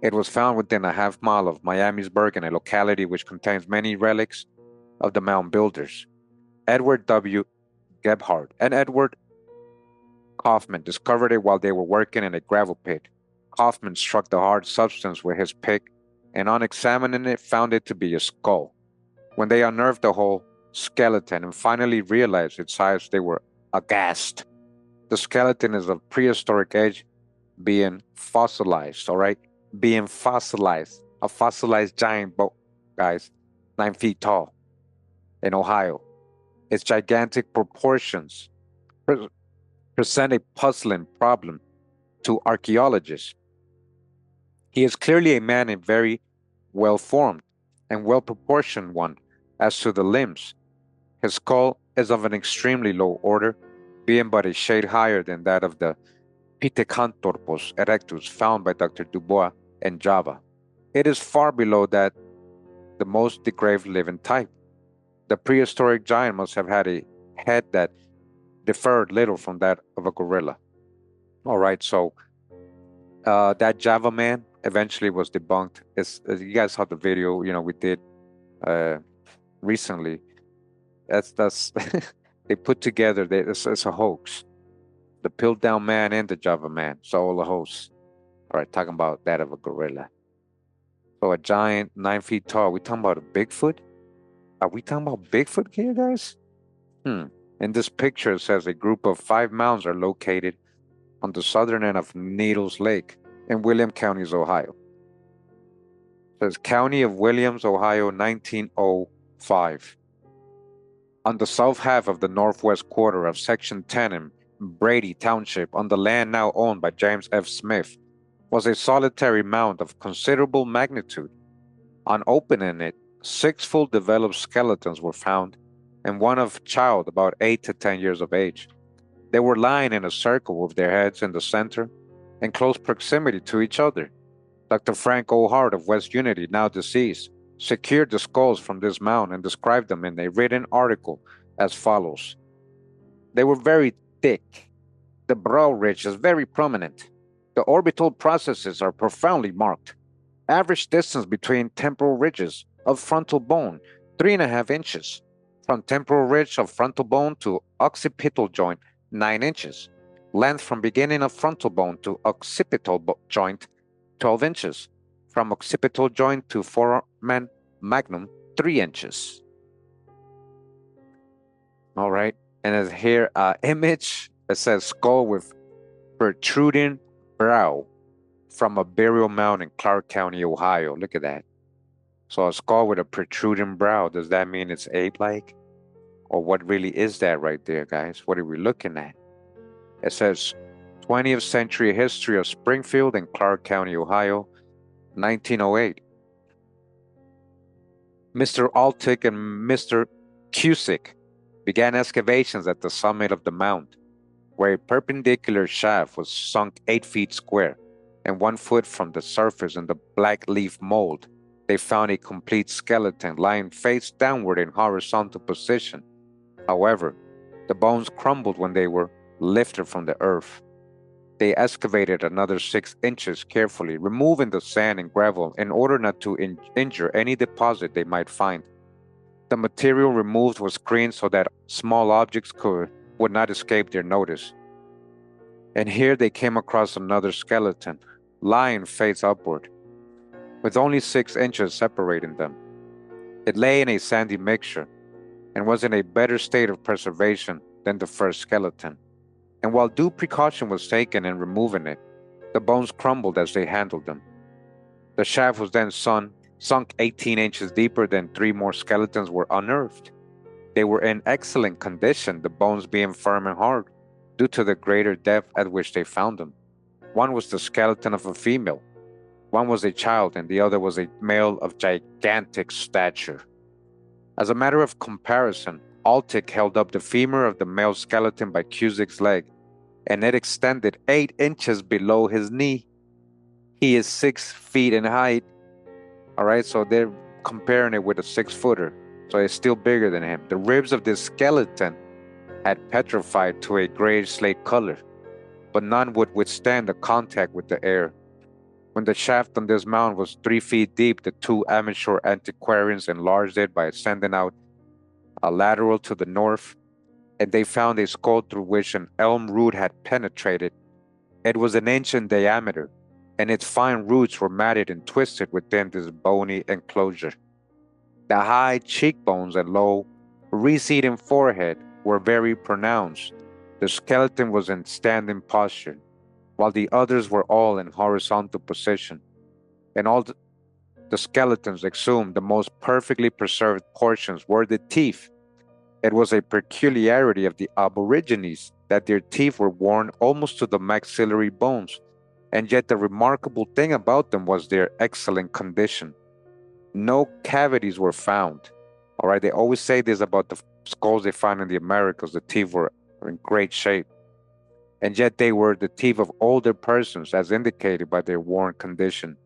It was found within a half mile of Miamisburg in a locality which contains many relics of the mound builders. Edward W. Gebhardt and Edward Kaufman discovered it while they were working in a gravel pit. Kaufman struck the hard substance with his pick and on examining it found it to be a skull. When they unearthed the whole skeleton and finally realized its size, they were aghast. The skeleton is of prehistoric age, being fossilized, all right? Being fossilized. A fossilized giant boat, guys, 9 feet tall in Ohio. Its gigantic proportions present a puzzling problem to archaeologists. He is clearly a man, a very well formed and well proportioned one as to the limbs. His skull is of an extremely low order, being but a shade higher than that of the Pithecanthropus erectus found by Dr. Dubois in Java. It is far below that the most degraded living type. The prehistoric giant must have had a head that differed little from that of a gorilla. All right, so that Java man eventually was debunked. As you guys saw the video, we did recently. That's they put together. It's a hoax. The Piltdown man and the Java man. So all a hoax. All right, talking about that of a gorilla. So a giant, 9 feet tall. We talking about a Bigfoot? Are we talking about Bigfoot here, guys? In this picture, it says a group of 5 mounds are located on the southern end of Needles Lake in William County, Ohio. It says County of Williams, Ohio, 1905. On the south half of the northwest quarter of Section 10 in Brady Township, on the land now owned by James F. Smith, was a solitary mound of considerable magnitude. On opening it, 6 full developed skeletons were found, and one of child about 8 to 10 years of age. They were lying in a circle with their heads in the center, in close proximity to each other. Dr. Frank O. Hart of West Unity, now deceased, secured the skulls from this mound and described them in a written article as follows. They were very thick. The brow ridge is very prominent. The orbital processes are profoundly marked. Average distance between temporal ridges of frontal bone, 3.5 inches. From temporal ridge of frontal bone to occipital joint, 9 inches. Length from beginning of frontal bone to occipital joint, 12 inches. From occipital joint to foramen magnum, 3 inches. All right. And as here, image, it says skull with protruding brow from a burial mound in Clark County, Ohio. Look at that. So a skull with a protruding brow, does that mean it's ape-like? Or what really is that right there, guys? What are we looking at? It says 20th century history of Springfield and Clark County, Ohio, 1908. Mr. Altick and Mr. Cusick began excavations at the summit of the mound, where a perpendicular shaft was sunk 8 feet square and 1 foot from the surface in the black leaf mold. They found a complete skeleton lying face downward in horizontal position. However, the bones crumbled when they were lifted from the earth. They excavated another 6 inches carefully, removing the sand and gravel in order not to injure any deposit they might find. The material removed was screened so that small objects would not escape their notice. And here they came across another skeleton, lying face upward, with only 6 inches separating them. It lay in a sandy mixture and was in a better state of preservation than the first skeleton. And while due precaution was taken in removing it, the bones crumbled as they handled them. The shaft was then sunk 18 inches deeper, than 3 more skeletons were unearthed. They were in excellent condition, the bones being firm and hard, due to the greater depth at which they found them. One was the skeleton of a female, one was a child, and the other was a male of gigantic stature. As a matter of comparison, Altick held up the femur of the male skeleton by Cusick's leg, and it extended 8 inches below his knee. He is 6 feet in height. All right, so they're comparing it with a 6-footer, so it's still bigger than him. The ribs of this skeleton had petrified to a grayish slate color, but none would withstand the contact with the air. When the shaft on this mound was 3 feet deep, the 2 amateur antiquarians enlarged it by sending out a lateral to the north, and they found a skull through which an elm root had penetrated. It was an inch in diameter, and its fine roots were matted and twisted within this bony enclosure. The high cheekbones and low, receding forehead were very pronounced. The skeleton was in standing posture, while the others were all in horizontal position, and all the skeletons exhumed, the most perfectly preserved portions were the teeth. It was a peculiarity of the aborigines that their teeth were worn almost to the maxillary bones, and yet the remarkable thing about them was their excellent condition. No cavities were found. All right, they always say this about the skulls they find in the Americas. The teeth were in great shape, and yet they were the teeth of older persons, as indicated by their worn condition.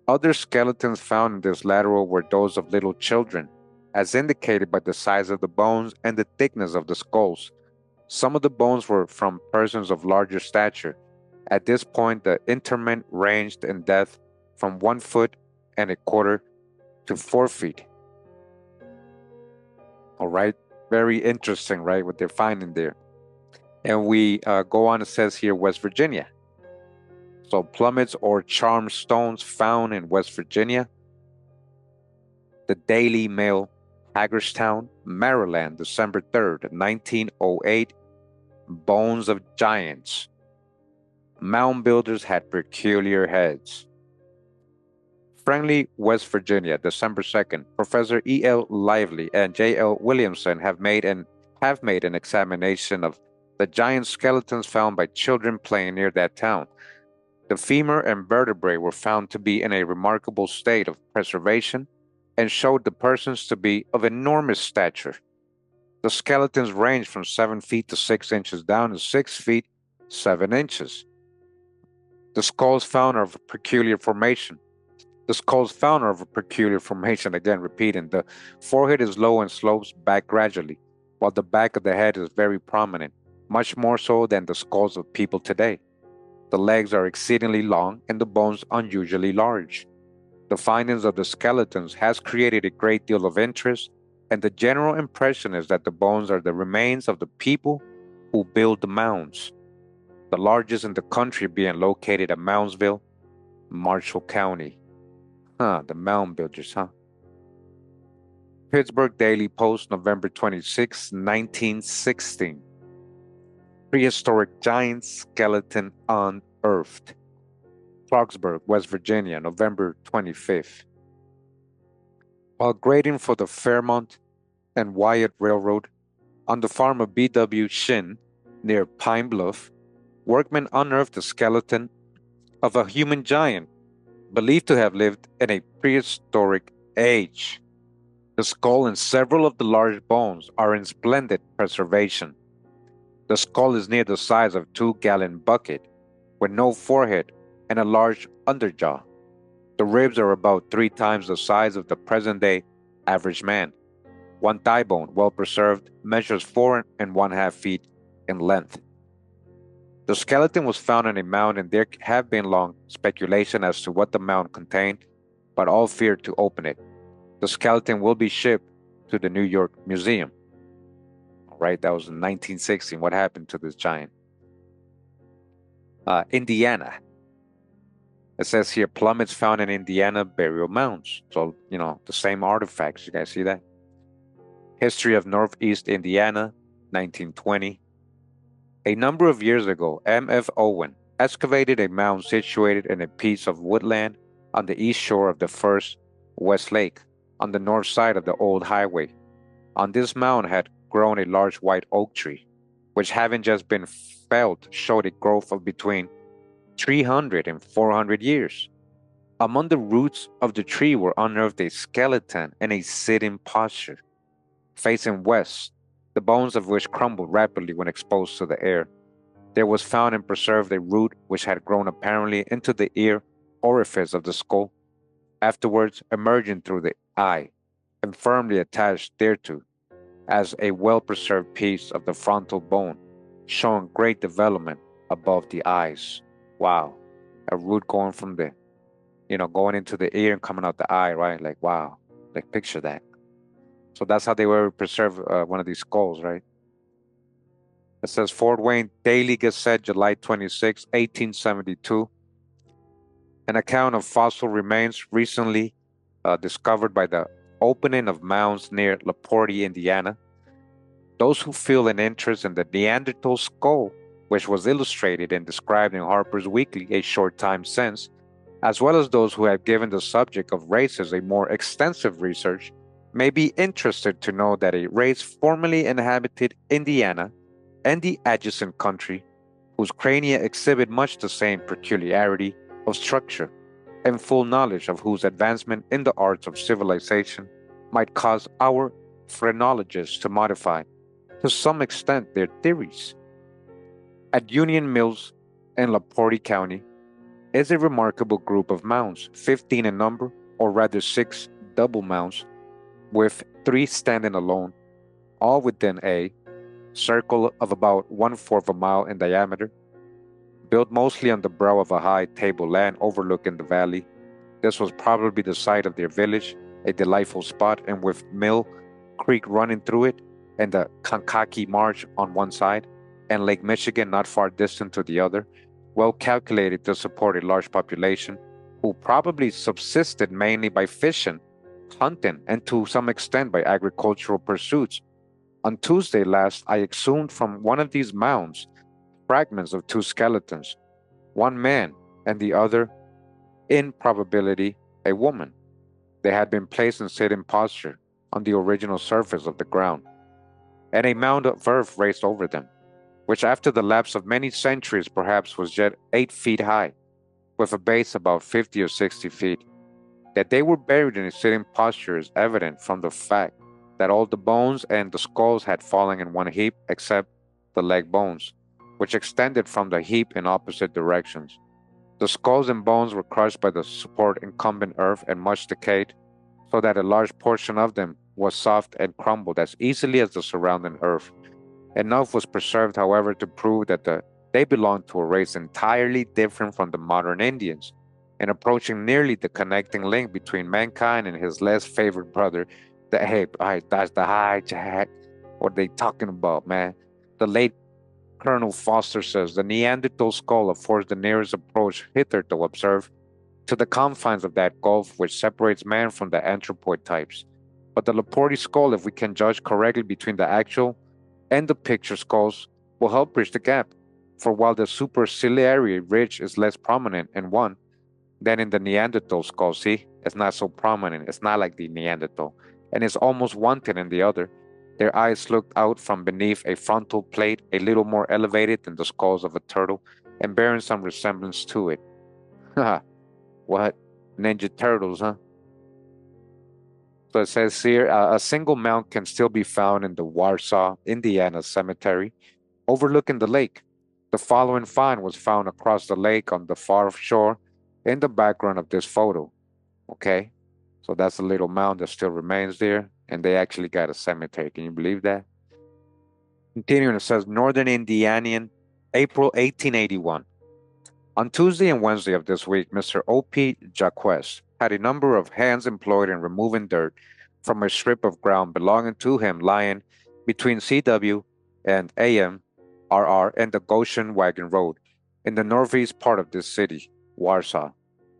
Other skeletons found in this lateral were those of little children, as indicated by the size of the bones and the thickness of the skulls. Some of the bones were from persons of larger stature. At this point, the interment ranged in depth from 1.25 feet to 4 feet. All right, very interesting, right, what they're finding there. And we go on, it says here, West Virginia. So plummets or charmed stones found in West Virginia. The Daily Mail, Hagerstown, Maryland, December 3rd, 1908. Bones of giants. Mound builders had peculiar heads. Friendly, West Virginia, December 2nd. Professor E.L. Lively and J.L. Williamson have made an examination of the giant skeletons found by children playing near that town. The femur and vertebrae were found to be in a remarkable state of preservation and showed the persons to be of enormous stature. The skeletons ranged from 7 feet to 6 inches down to 6 feet 7 inches. The skulls found are of a peculiar formation. Again repeating. The forehead is low and slopes back gradually, while the back of the head is very prominent, much more so than the skulls of people today. The legs are exceedingly long and the bones unusually large. The findings of the skeletons has created a great deal of interest, and the general impression is that the bones are the remains of the people who built the mounds, the largest in the country being located at Moundsville, Marshall County. The mound builders, Pittsburgh Daily Post, November 26, 1916. Prehistoric giant skeleton unearthed. Clarksburg, West Virginia, November 25th. While grading for the Fairmont and Wyatt Railroad on the farm of B.W. Shin near Pine Bluff, workmen unearthed the skeleton of a human giant believed to have lived in a prehistoric age. The skull and several of the large bones are in splendid preservation. The skull is near the size of a 2-gallon bucket, with no forehead and a large underjaw. The ribs are about 3 times the size of the present day average man. One thigh bone, well preserved, measures 4.5 feet in length. The skeleton was found in a mound, and there have been long speculation as to what the mound contained, but all feared to open it. The skeleton will be shipped to the New York Museum. All right, that was in 1916. What happened to this giant? Indiana. It says here plummets found in Indiana burial mounds. So, the same artifacts. You guys see that? History of Northeast Indiana, 1920. A number of years ago, M.F. Owen excavated a mound situated in a piece of woodland on the east shore of the first West Lake, on the north side of the old highway. On this mound had grown a large white oak tree, which having just been felled showed a growth of between 300 and 400 years. Among the roots of the tree were unearthed a skeleton in a sitting posture, facing west, the bones of which crumbled rapidly when exposed to the air. There was found and preserved a root which had grown apparently into the ear orifice of the skull, afterwards emerging through the eye, and firmly attached thereto, as a well-preserved piece of the frontal bone, showing great development above the eyes. Wow, a root going from the, going into the ear and coming out the eye, right? Like, wow, like picture that. So that's how they were preserve one of these skulls, right? It says Fort Wayne Daily Gazette, July 26, 1872. An account of fossil remains recently discovered by the opening of mounds near LaPorte, Indiana. Those who feel an interest in the Neanderthal skull, which was illustrated and described in Harper's Weekly a short time since, as well as those who have given the subject of races a more extensive research, may be interested to know that a race formerly inhabited Indiana and the adjacent country, whose crania exhibit much the same peculiarity of structure, and full knowledge of whose advancement in the arts of civilization might cause our phrenologists to modify, to some extent, their theories. At Union Mills in LaPorte County is a remarkable group of mounds, 15 in number, or rather 6 double mounds, with 3 standing alone, all within a circle of about 1/4 of a mile in diameter, built mostly on the brow of a high tableland overlooking the valley. This was probably the site of their village, a delightful spot, and with Mill Creek running through it, and the Kankakee Marsh on one side, and Lake Michigan not far distant to the other, well calculated to support a large population, who probably subsisted mainly by fishing, hunting, and to some extent by agricultural pursuits. On Tuesday last, I exhumed from one of these mounds fragments of 2 skeletons, one man and the other, in probability, a woman. They had been placed in sitting posture on the original surface of the ground, and a mound of earth raised over them, which after the lapse of many centuries perhaps was yet 8 feet high, with a base about 50 or 60 feet. That they were buried in a sitting posture is evident from the fact that all the bones and the skulls had fallen in one heap except the leg bones, which extended from the heap in opposite directions. The skulls and bones were crushed by the support incumbent earth and much decayed, so that a large portion of them was soft and crumbled as easily as the surrounding earth. Enough was preserved, however, to prove that they belonged to a race entirely different from the modern Indians, and approaching nearly the connecting link between mankind and his less favored brother. Hey, all right, that's the hijack. What are they talking about, man? The late Colonel Foster says the Neanderthal skull affords the nearest approach hitherto observed to the confines of that gulf which separates man from the anthropoid types. But the Laporte skull, if we can judge correctly between the actual and the picture skulls, will help bridge the gap. For while the superciliary ridge is less prominent in one, Then in the Neanderthal skull, see, it's not so prominent. It's not like the Neanderthal. And it's almost wanted in the other. Their eyes looked out from beneath a frontal plate a little more elevated than the skulls of a turtle and bearing some resemblance to it. Haha, what? Ninja Turtles, huh? So it says here a single mound can still be found in the Warsaw, Indiana cemetery overlooking the lake. The following find was found across the lake on the far shore in the background of this photo. Okay, so that's a little mound that still remains there, and they actually got a cemetery. Can you believe that? Continuing, it says Northern Indianian, April 1881. On Tuesday and Wednesday of this week, Mr. O.P. Jacques had a number of hands employed in removing dirt from a strip of ground belonging to him lying between CW and AMRR and the Goshen Wagon Road in the northeast part of this city, Warsaw.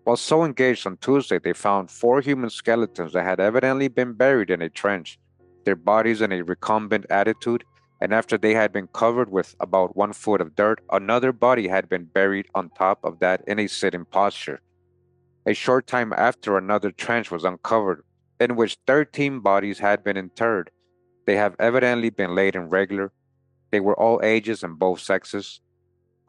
While so engaged on Tuesday, they found four human skeletons that had evidently been buried in a trench, their bodies in a recumbent attitude, and after they had been covered with about 1 foot of dirt, another body had been buried on top of that in a sitting posture. A short time after, another trench was uncovered in which 13 bodies had been interred. They have evidently been laid in regular. They were all ages and both sexes.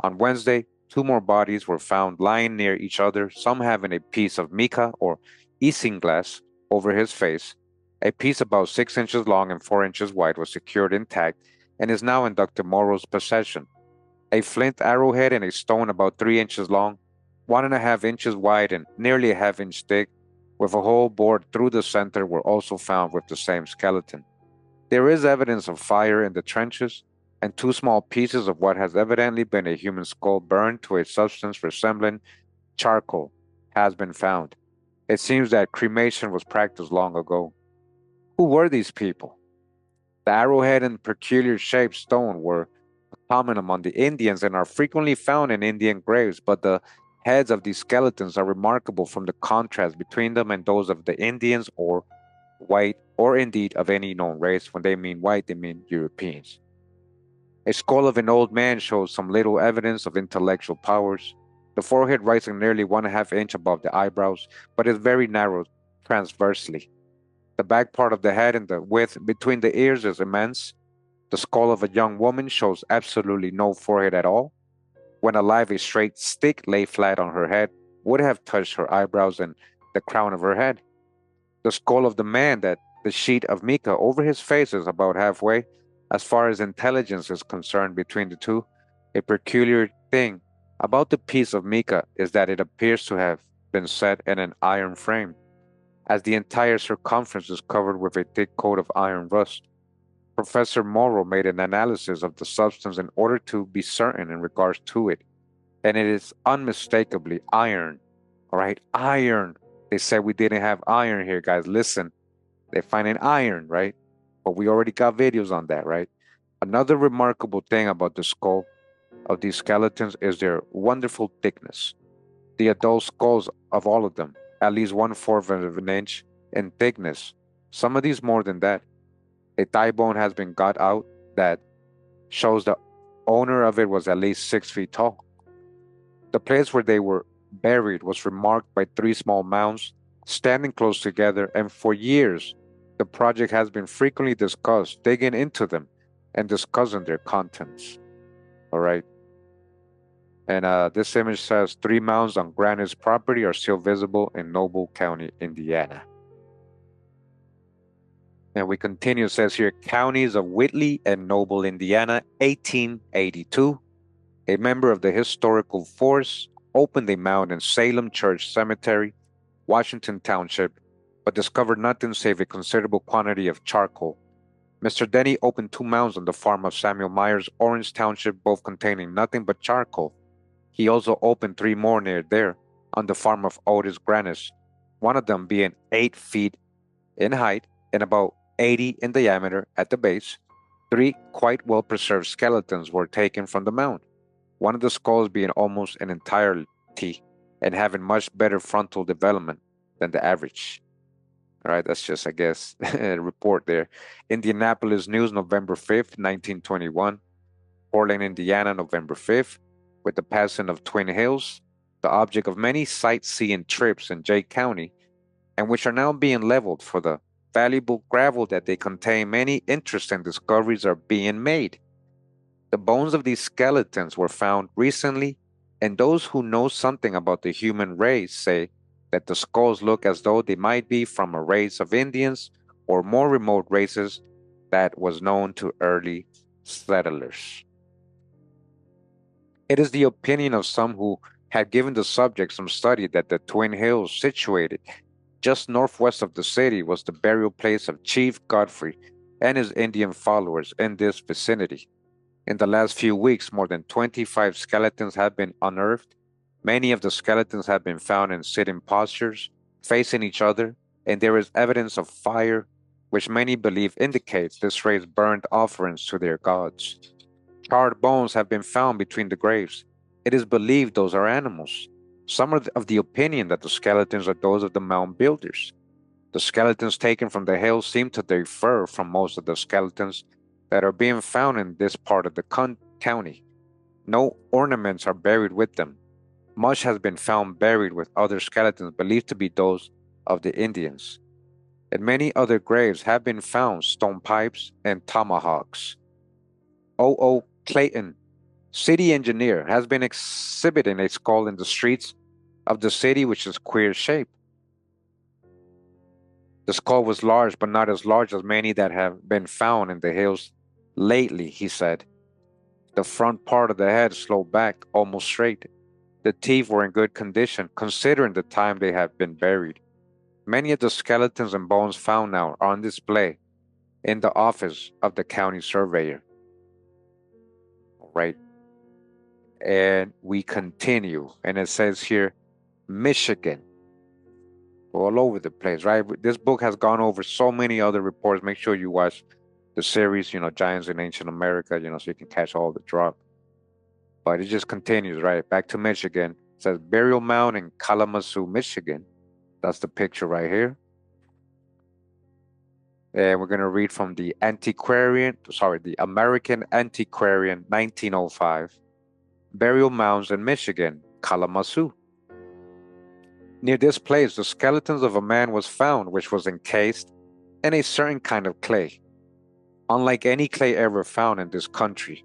On Wednesday, two more bodies were found lying near each other, some having a piece of mica or isinglass over his face. A piece about 6 inches long and 4 inches wide was secured intact and is now in Dr. Morrow's possession. A flint arrowhead and a stone about 3 inches long, 1.5 inches wide, and nearly a half-inch thick, with a hole bored through the center, were also found with the same skeleton. There is evidence of fire in the trenches, and two small pieces of what has evidently been a human skull burned to a substance resembling charcoal has been found. It seems that cremation was practiced long ago. Who were these people? The arrowhead and peculiar shaped stone were common among the Indians and are frequently found in Indian graves, but the heads of these skeletons are remarkable from the contrast between them and those of the Indians or white, or indeed of any known race. When they mean white, they mean Europeans. A skull of an old man shows some little evidence of intellectual powers, the forehead rising nearly 1/2 inch above the eyebrows, but is very narrow transversely. The back part of the head and the width between the ears is immense. The skull of a young woman shows absolutely no forehead at all. When alive, a straight stick lay flat on her head would have touched her eyebrows and the crown of her head. The skull of the man, that the sheet of mica over his face is about halfway. As far as intelligence is concerned between the two, a peculiar thing about the piece of mica is that it appears to have been set in an iron frame, as the entire circumference is covered with a thick coat of iron rust. Professor Morrow made an analysis of the substance in order to be certain in regards to it, and it is unmistakably iron. All right, iron. They said we didn't have iron here, guys. Listen, they find an iron, right? But we already got videos on that, right? Another remarkable thing about the skull of these skeletons is their wonderful thickness. The adult skulls of all of them, at least 1/4 of an inch in thickness. Some of these more than that. A thigh bone has been got out that shows the owner of it was at least 6 feet tall. The place where they were buried was remarked by three small mounds standing close together, and for years the project has been frequently discussed, digging into them and discussing their contents. All right. And this image says three mounds on Granite's property are still visible in Noble County, Indiana. And we continue, it says here, counties of Whitley and Noble, Indiana, 1882. A member of the historical force opened a mound in Salem Church Cemetery, Washington Township, but discovered nothing save a considerable quantity of charcoal. Mr. Denny opened two mounds on the farm of Samuel Myers, Orange Township, both containing nothing but charcoal. He also opened three more near there on the farm of Otis Granis, one of them being 8 feet in height and about 80 in diameter at the base. Three quite well preserved skeletons were taken from the mound, one of the skulls being almost an entirety and having much better frontal development than the average. All right, that's just, I guess, a report there. Indianapolis News, November 5th, 1921. Portland, Indiana, November 5th. With the passing of Twin Hills, the the object of many sightseeing trips in Jay County, and which are now being leveled for the valuable gravel that they contain. Many interesting discoveries are being made. The bones of these skeletons were found recently, and those who know something about the human race say that the skulls look as though they might be from a race of Indians or more remote races that was known to early settlers. It is the opinion of some who had given the subject some study that the Twin Hills, situated just northwest of the city, was the burial place of Chief Godfrey and his Indian followers in this vicinity. In the last few weeks, more than 25 skeletons have been unearthed. Many of the skeletons have been found in sitting postures, facing each other, and there is evidence of fire, which many believe indicates this race burned offerings to their gods. Charred bones have been found between the graves. It is believed those are animals. Some are of the opinion that the skeletons are those of the mound builders. The skeletons taken from the hills seem to differ from most of the skeletons that are being found in this part of the county. No ornaments are buried with them. Much has been found buried with other skeletons believed to be those of the Indians. In many other graves have been found stone pipes and tomahawks. O. Clayton, city engineer, has been exhibiting a skull in the streets of the city which is queer shaped. The skull was large, but not as large as many that have been found in the hills lately, he said. The front part of the head sloped back, almost straight. The teeth were in good condition, considering the time they have been buried. Many of the skeletons and bones found now are on display in the office of the county surveyor. All right. And we continue, and it says here, Michigan. All over the place, right? This book has gone over so many other reports. Make sure you watch the series, Giants in Ancient America, so you can catch all the drop. But it just continues, right? Back to Michigan. It says burial mound in Kalamazoo, Michigan. That's the picture right here. And we're going to read from the American Antiquarian, 1905. Burial mounds in Michigan, Kalamazoo. Near this place, the skeletons of a man was found, which was encased in a certain kind of clay, unlike any clay ever found in this country,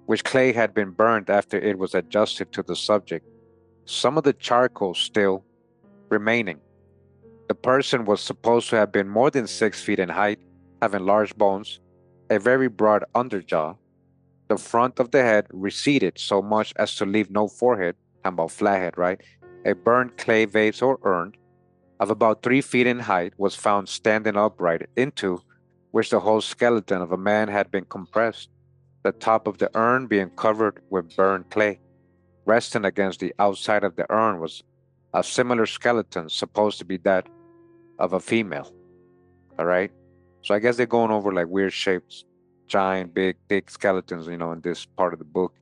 which clay had been burned after it was adjusted to the subject, some of the charcoal still remaining. The person was supposed to have been more than 6 feet in height, having large bones, a very broad underjaw. The front of the head receded so much as to leave no forehead, talking about flathead, right? A burned clay vase or urn of about 3 feet in height was found standing upright, into which the whole skeleton of a man had been compressed, the top of the urn being covered with burned clay. Resting against the outside of the urn was a similar skeleton, supposed to be that of a female. All right? So I guess they're going over like weird shaped, giant, big, thick skeletons, in this part of the book.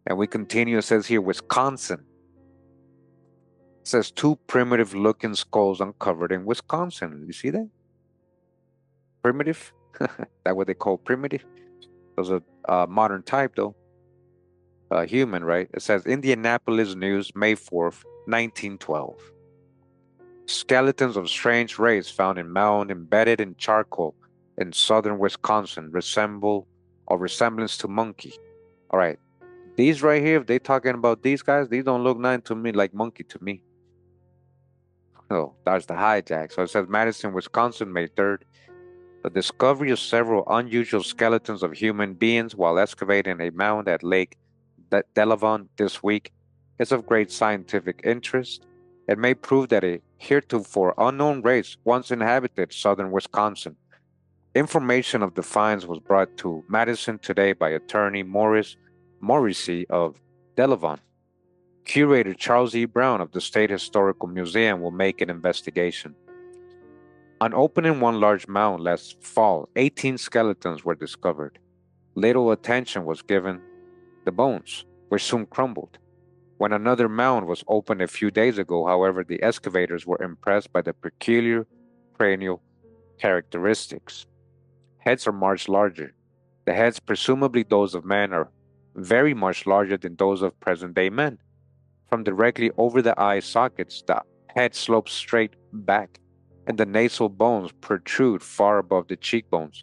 And we continue. It says here, Wisconsin. It says 2 primitive looking skulls uncovered in Wisconsin. You see that? Primitive? That's what they call primitive. Those are modern type, though. Human, right? It says Indianapolis News, May 4th, 1912. Skeletons of strange race found in mound embedded in charcoal in southern Wisconsin resemblance to monkey. All right. These right here, if they talking about these guys, these don't look nothing to me like monkey to me. Oh, that's the hijack. So it says Madison, Wisconsin, May 3rd. The discovery of several unusual skeletons of human beings while excavating a mound at Lake Delavan this week is of great scientific interest. It may prove that a heretofore unknown race once inhabited southern Wisconsin. Information of the finds was brought to Madison today by attorney Morrissey of Delavan. Curator Charles E. Brown of the State Historical Museum will make an investigation. On opening one large mound last fall, 18 skeletons were discovered. Little attention was given the bones, which soon crumbled. When another mound was opened a few days ago, however, the excavators were impressed by the peculiar cranial characteristics. Heads are much larger. The heads, presumably those of men, are very much larger than those of present-day men. From directly over the eye sockets, the head slopes straight back, and the nasal bones protrude far above the cheekbones.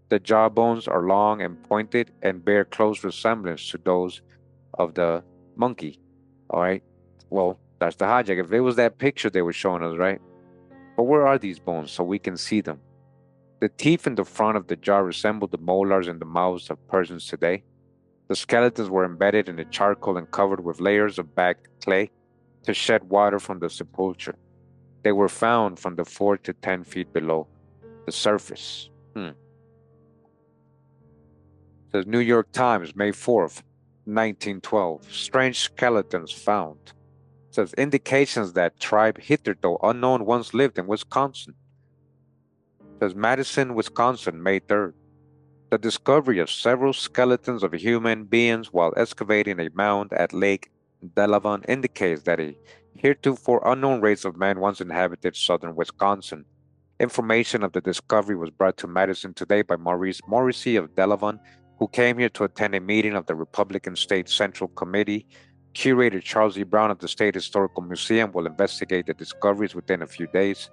The jawbones are long and pointed and bear close resemblance to those of the monkey. All right. Well, that's the hijack. If it was that picture they were showing us, right? But where are these bones so we can see them? The teeth in the front of the jaw resemble the molars in the mouths of persons today. The skeletons were embedded in the charcoal and covered with layers of bagged clay to shed water from the sepulchre. They were found from the 4 to 10 feet below the surface. The New York Times, May 4th, 1912. Strange skeletons found. Says indications that tribe hitherto unknown once lived in Wisconsin. Says Madison, Wisconsin, May 3rd. The discovery of several skeletons of human beings while excavating a mound at Lake Delavan indicates that a heretofore unknown race of men once inhabited southern Wisconsin. Information of the discovery was brought to Madison today by Maurice Morrissey of Delavan, who came here to attend a meeting of the Republican State Central Committee. Curator Charles E. Brown of the State Historical Museum will investigate the discoveries within a few days.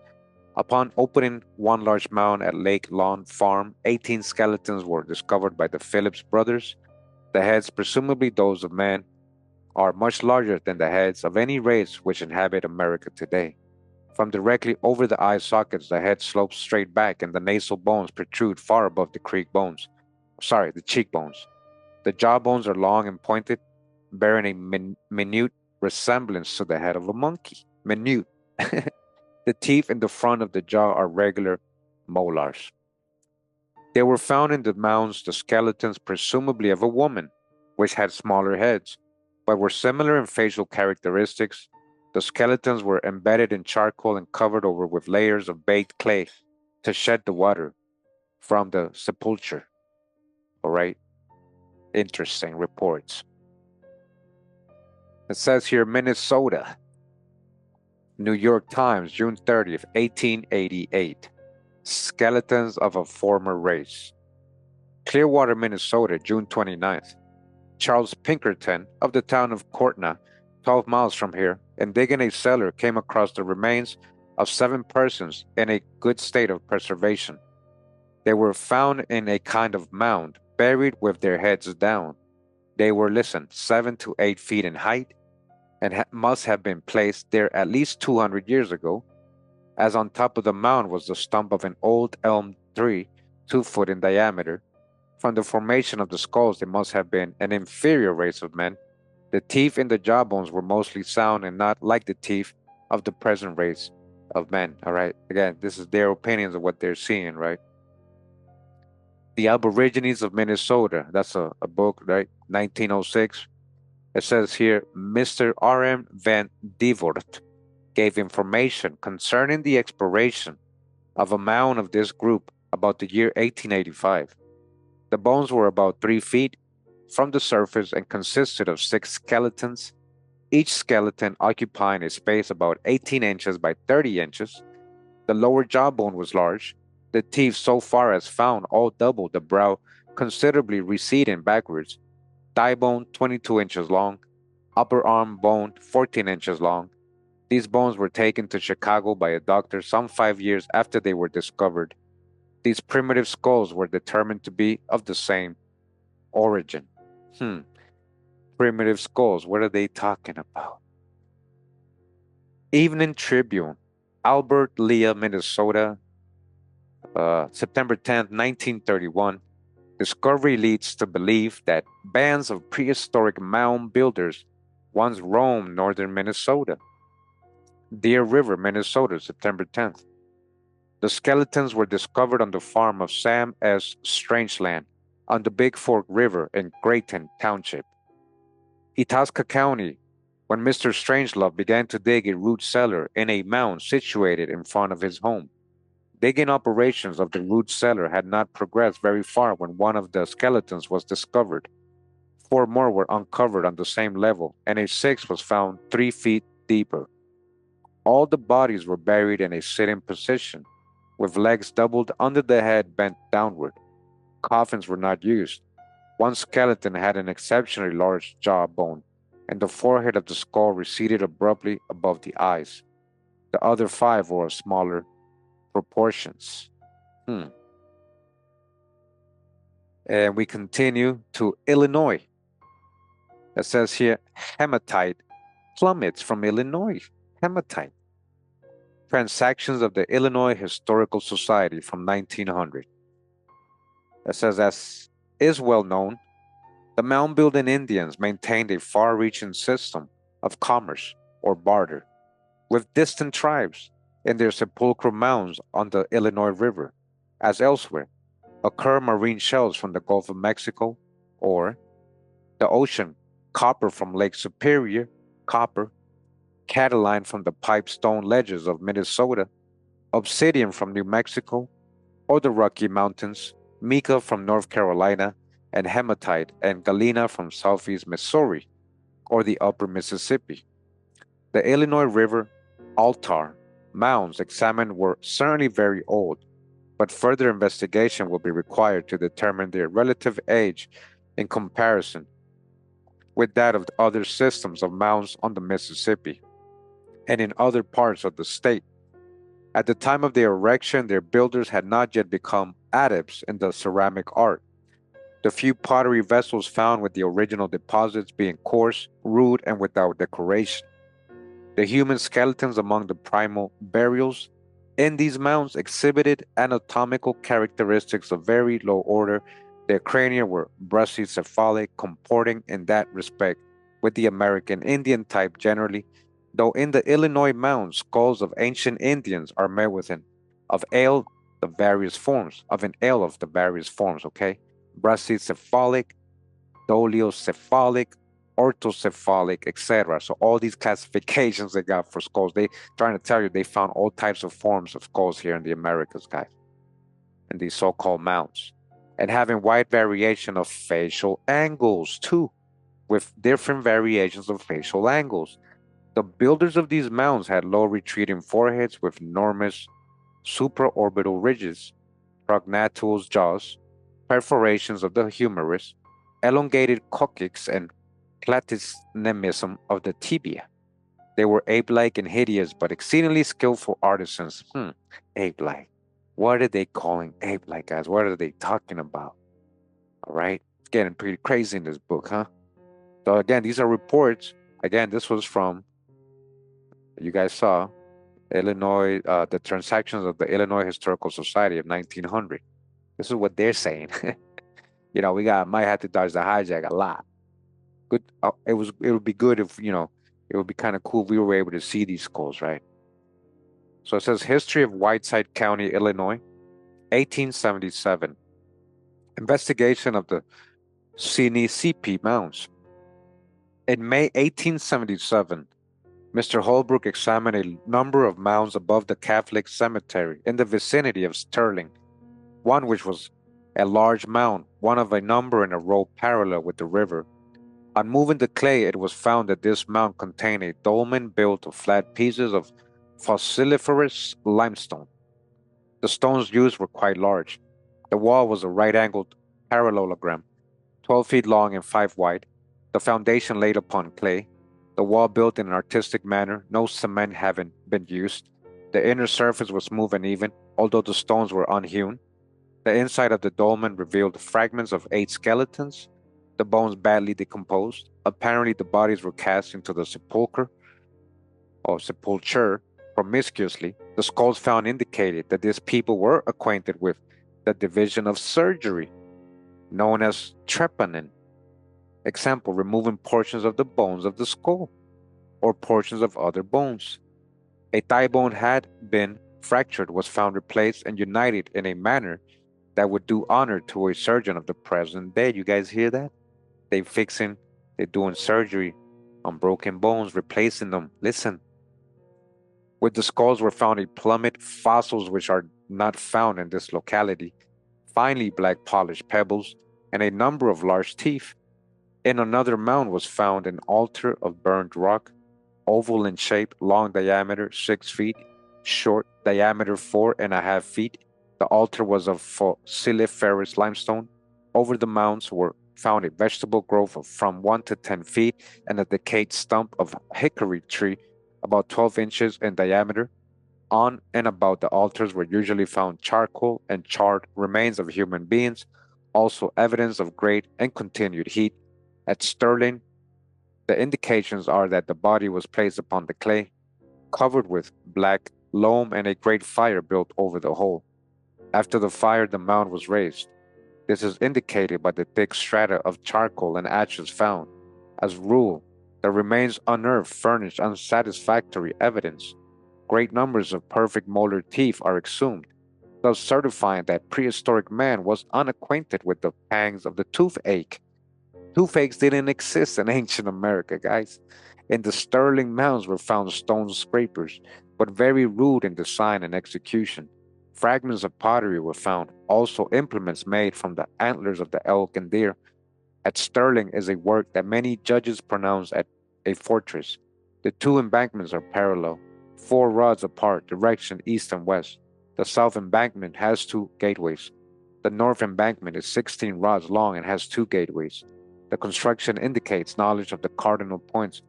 Upon opening one large mound at Lake Lawn Farm, 18 skeletons were discovered by the Phillips brothers. The heads, presumably those of men, are much larger than the heads of any race which inhabit America today. From directly over the eye sockets, the head slopes straight back and the nasal bones protrude far above the the cheekbones. The jawbones are long and pointed, bearing a minute resemblance to the head of a monkey. Minute. The teeth in the front of the jaw are regular molars. They were found in the mounds, the skeletons presumably of a woman, which had smaller heads, but were similar in facial characteristics. The skeletons were embedded in charcoal and covered over with layers of baked clay to shed the water from the sepulchre. All right. Interesting reports. It says here Minnesota. New York Times, June 30th, 1888. Skeletons of a former race. Clearwater, Minnesota, June 29th. Charles Pinkerton of the town of Cortna, 12 miles from here, and digging a cellar, came across the remains of 7 persons in a good state of preservation. They were found in a kind of mound, buried with their heads down. They were, 7 to 8 feet in height, and must have been placed there at least 200 years ago, as on top of the mound was the stump of an old elm tree, 2 foot in diameter. From the formation of the skulls, they must have been an inferior race of men. The teeth in the jawbones were mostly sound and not like the teeth of the present race of men. All right. Again, this is their opinions of what they're seeing, right? The Aborigines of Minnesota. That's a book, right? 1906. It says here, Mr. R.M. Van Devort gave information concerning the exploration of a mound of this group about the year 1885. The bones were about 3 feet from the surface and consisted of 6 skeletons, each skeleton occupying a space about 18 inches by 30 inches. The lower jawbone was large, the teeth so far as found all double, the brow considerably receding backwards, thigh bone 22 inches long, upper arm bone 14 inches long. These bones were taken to Chicago by a doctor some 5 years after they were discovered. These primitive skulls were determined to be of the same origin. Primitive skulls, what are they talking about? Evening Tribune, Albert Lea, Minnesota, September 10th, 1931. Discovery leads to believe that bands of prehistoric mound builders once roamed northern Minnesota. Deer River, Minnesota, September 10th. The skeletons were discovered on the farm of Sam S. Strangeland on the Big Fork River in Grayton Township, Itasca County, when Mr. Strangelove began to dig a root cellar in a mound situated in front of his home. Digging operations of the root cellar had not progressed very far when one of the skeletons was discovered. 4 more were uncovered on the same level, and a 6th was found 3 feet deeper. All the bodies were buried in a sitting position, with legs doubled under the head bent downward. Coffins were not used. One skeleton had an exceptionally large jawbone. and the forehead of the skull receded abruptly above the eyes. The other five were of smaller proportions. Hmm. And we continue to Illinois. It says here, hematite plummets from Illinois. Hematite. Transactions of the Illinois Historical Society from 1900. It says, as is well known, the mound building Indians maintained a far reaching system of commerce or barter with distant tribes in their sepulchral mounds on the Illinois River. As elsewhere, occur marine shells from the Gulf of Mexico or the ocean, copper from Lake Superior, copper, Cataline from the pipestone ledges of Minnesota, obsidian from New Mexico or the Rocky Mountains, mica from North Carolina, and hematite and galena from southeast Missouri or the upper Mississippi. The Illinois River altar mounds examined were certainly very old, but further investigation will be required to determine their relative age in comparison with that of other systems of mounds on the Mississippi and in other parts of the state. At the time of their erection, their builders had not yet become adepts in the ceramic art. The few pottery vessels found with the original deposits being coarse, rude, and without decoration. The human skeletons among the primal burials in these mounds exhibited anatomical characteristics of very low order. Their crania were brachycephalic, comporting in that respect with the American Indian type generally, though in the Illinois mounds, skulls of ancient Indians are met with an of ale the various forms, of an ale of the various forms, okay? Brachycephalic, dolichocephalic, orthocephalic, etc. So all these classifications they got for skulls, they trying to tell you they found all types of forms of skulls here in the Americas, guys, in these so-called mounds, and having wide variation of facial angles too, with different variations of facial angles. The builders of these mounds had low retreating foreheads with enormous supraorbital ridges, prognathous jaws, perforations of the humerus, elongated coccyx, and platonemism of the tibia. They were ape-like and hideous, but exceedingly skillful artisans. Ape-like. What are they calling ape-like, guys? What are they talking about? All right, it's getting pretty crazy in this book, huh? So again, these are reports. Again, this was from, you guys saw, Illinois, the transactions of the Illinois Historical Society of 1900. This is what they're saying. We might have to dodge the hijack a lot. Good. It would be good if it would be kind of cool if we were able to see these skulls, right? So it says History of Whiteside County, Illinois, 1877. Investigation of the Sinisipi mounds. In May 1877, Mr. Holbrook examined a number of mounds above the Catholic cemetery in the vicinity of Sterling, one which was a large mound, one of a number in a row parallel with the river. On moving the clay, it was found that this mound contained a dolmen built of flat pieces of fossiliferous limestone. The stones used were quite large. The wall was a right-angled parallelogram, 12 feet long and 5 wide, the foundation laid upon clay, the wall built in an artistic manner, no cement having been used. The inner surface was smooth and even, although the stones were unhewn. The inside of the dolmen revealed fragments of 8 skeletons, the bones badly decomposed. Apparently, the bodies were cast into the sepulchre promiscuously. The skulls found indicated that these people were acquainted with the division of surgery, known as trepanning. Example, removing portions of the bones of the skull, or portions of other bones. A thigh bone had been fractured, was found replaced and united in a manner that would do honor to a surgeon of the present day. You guys hear that? They're doing surgery on broken bones, replacing them. Listen. With the skulls were found a plummet, fossils which are not found in this locality, finely black polished pebbles, and a number of large teeth. In another mound was found an altar of burned rock, oval in shape, long diameter 6 feet, short diameter 4.5 feet. The altar was of fossiliferous limestone. Over the mounds were found a vegetable growth of from 1 to 10 feet and a decayed stump of hickory tree about 12 inches in diameter. On and about the altars were usually found charcoal and charred remains of human beings, also evidence of great and continued heat. At Stirling, the indications are that the body was placed upon the clay, covered with black loam, and a great fire built over the hole. After the fire, the mound was raised. This is indicated by the thick strata of charcoal and ashes found. As a rule, the remains unearthed furnish unsatisfactory evidence. Great numbers of perfect molar teeth are exhumed, thus certifying that prehistoric man was unacquainted with the pangs of the toothache. Toothaches didn't exist in ancient America, guys. In the Sterling mounds were found stone scrapers, but very rude in design and execution. Fragments of pottery were found, also implements made from the antlers of the elk and deer. At Stirling is a work that many judges pronounce at a fortress. The two embankments are parallel, 4 rods apart, direction east and west. The south embankment has 2 gateways. The north embankment is 16 rods long and has 2 gateways. The construction indicates knowledge of the cardinal points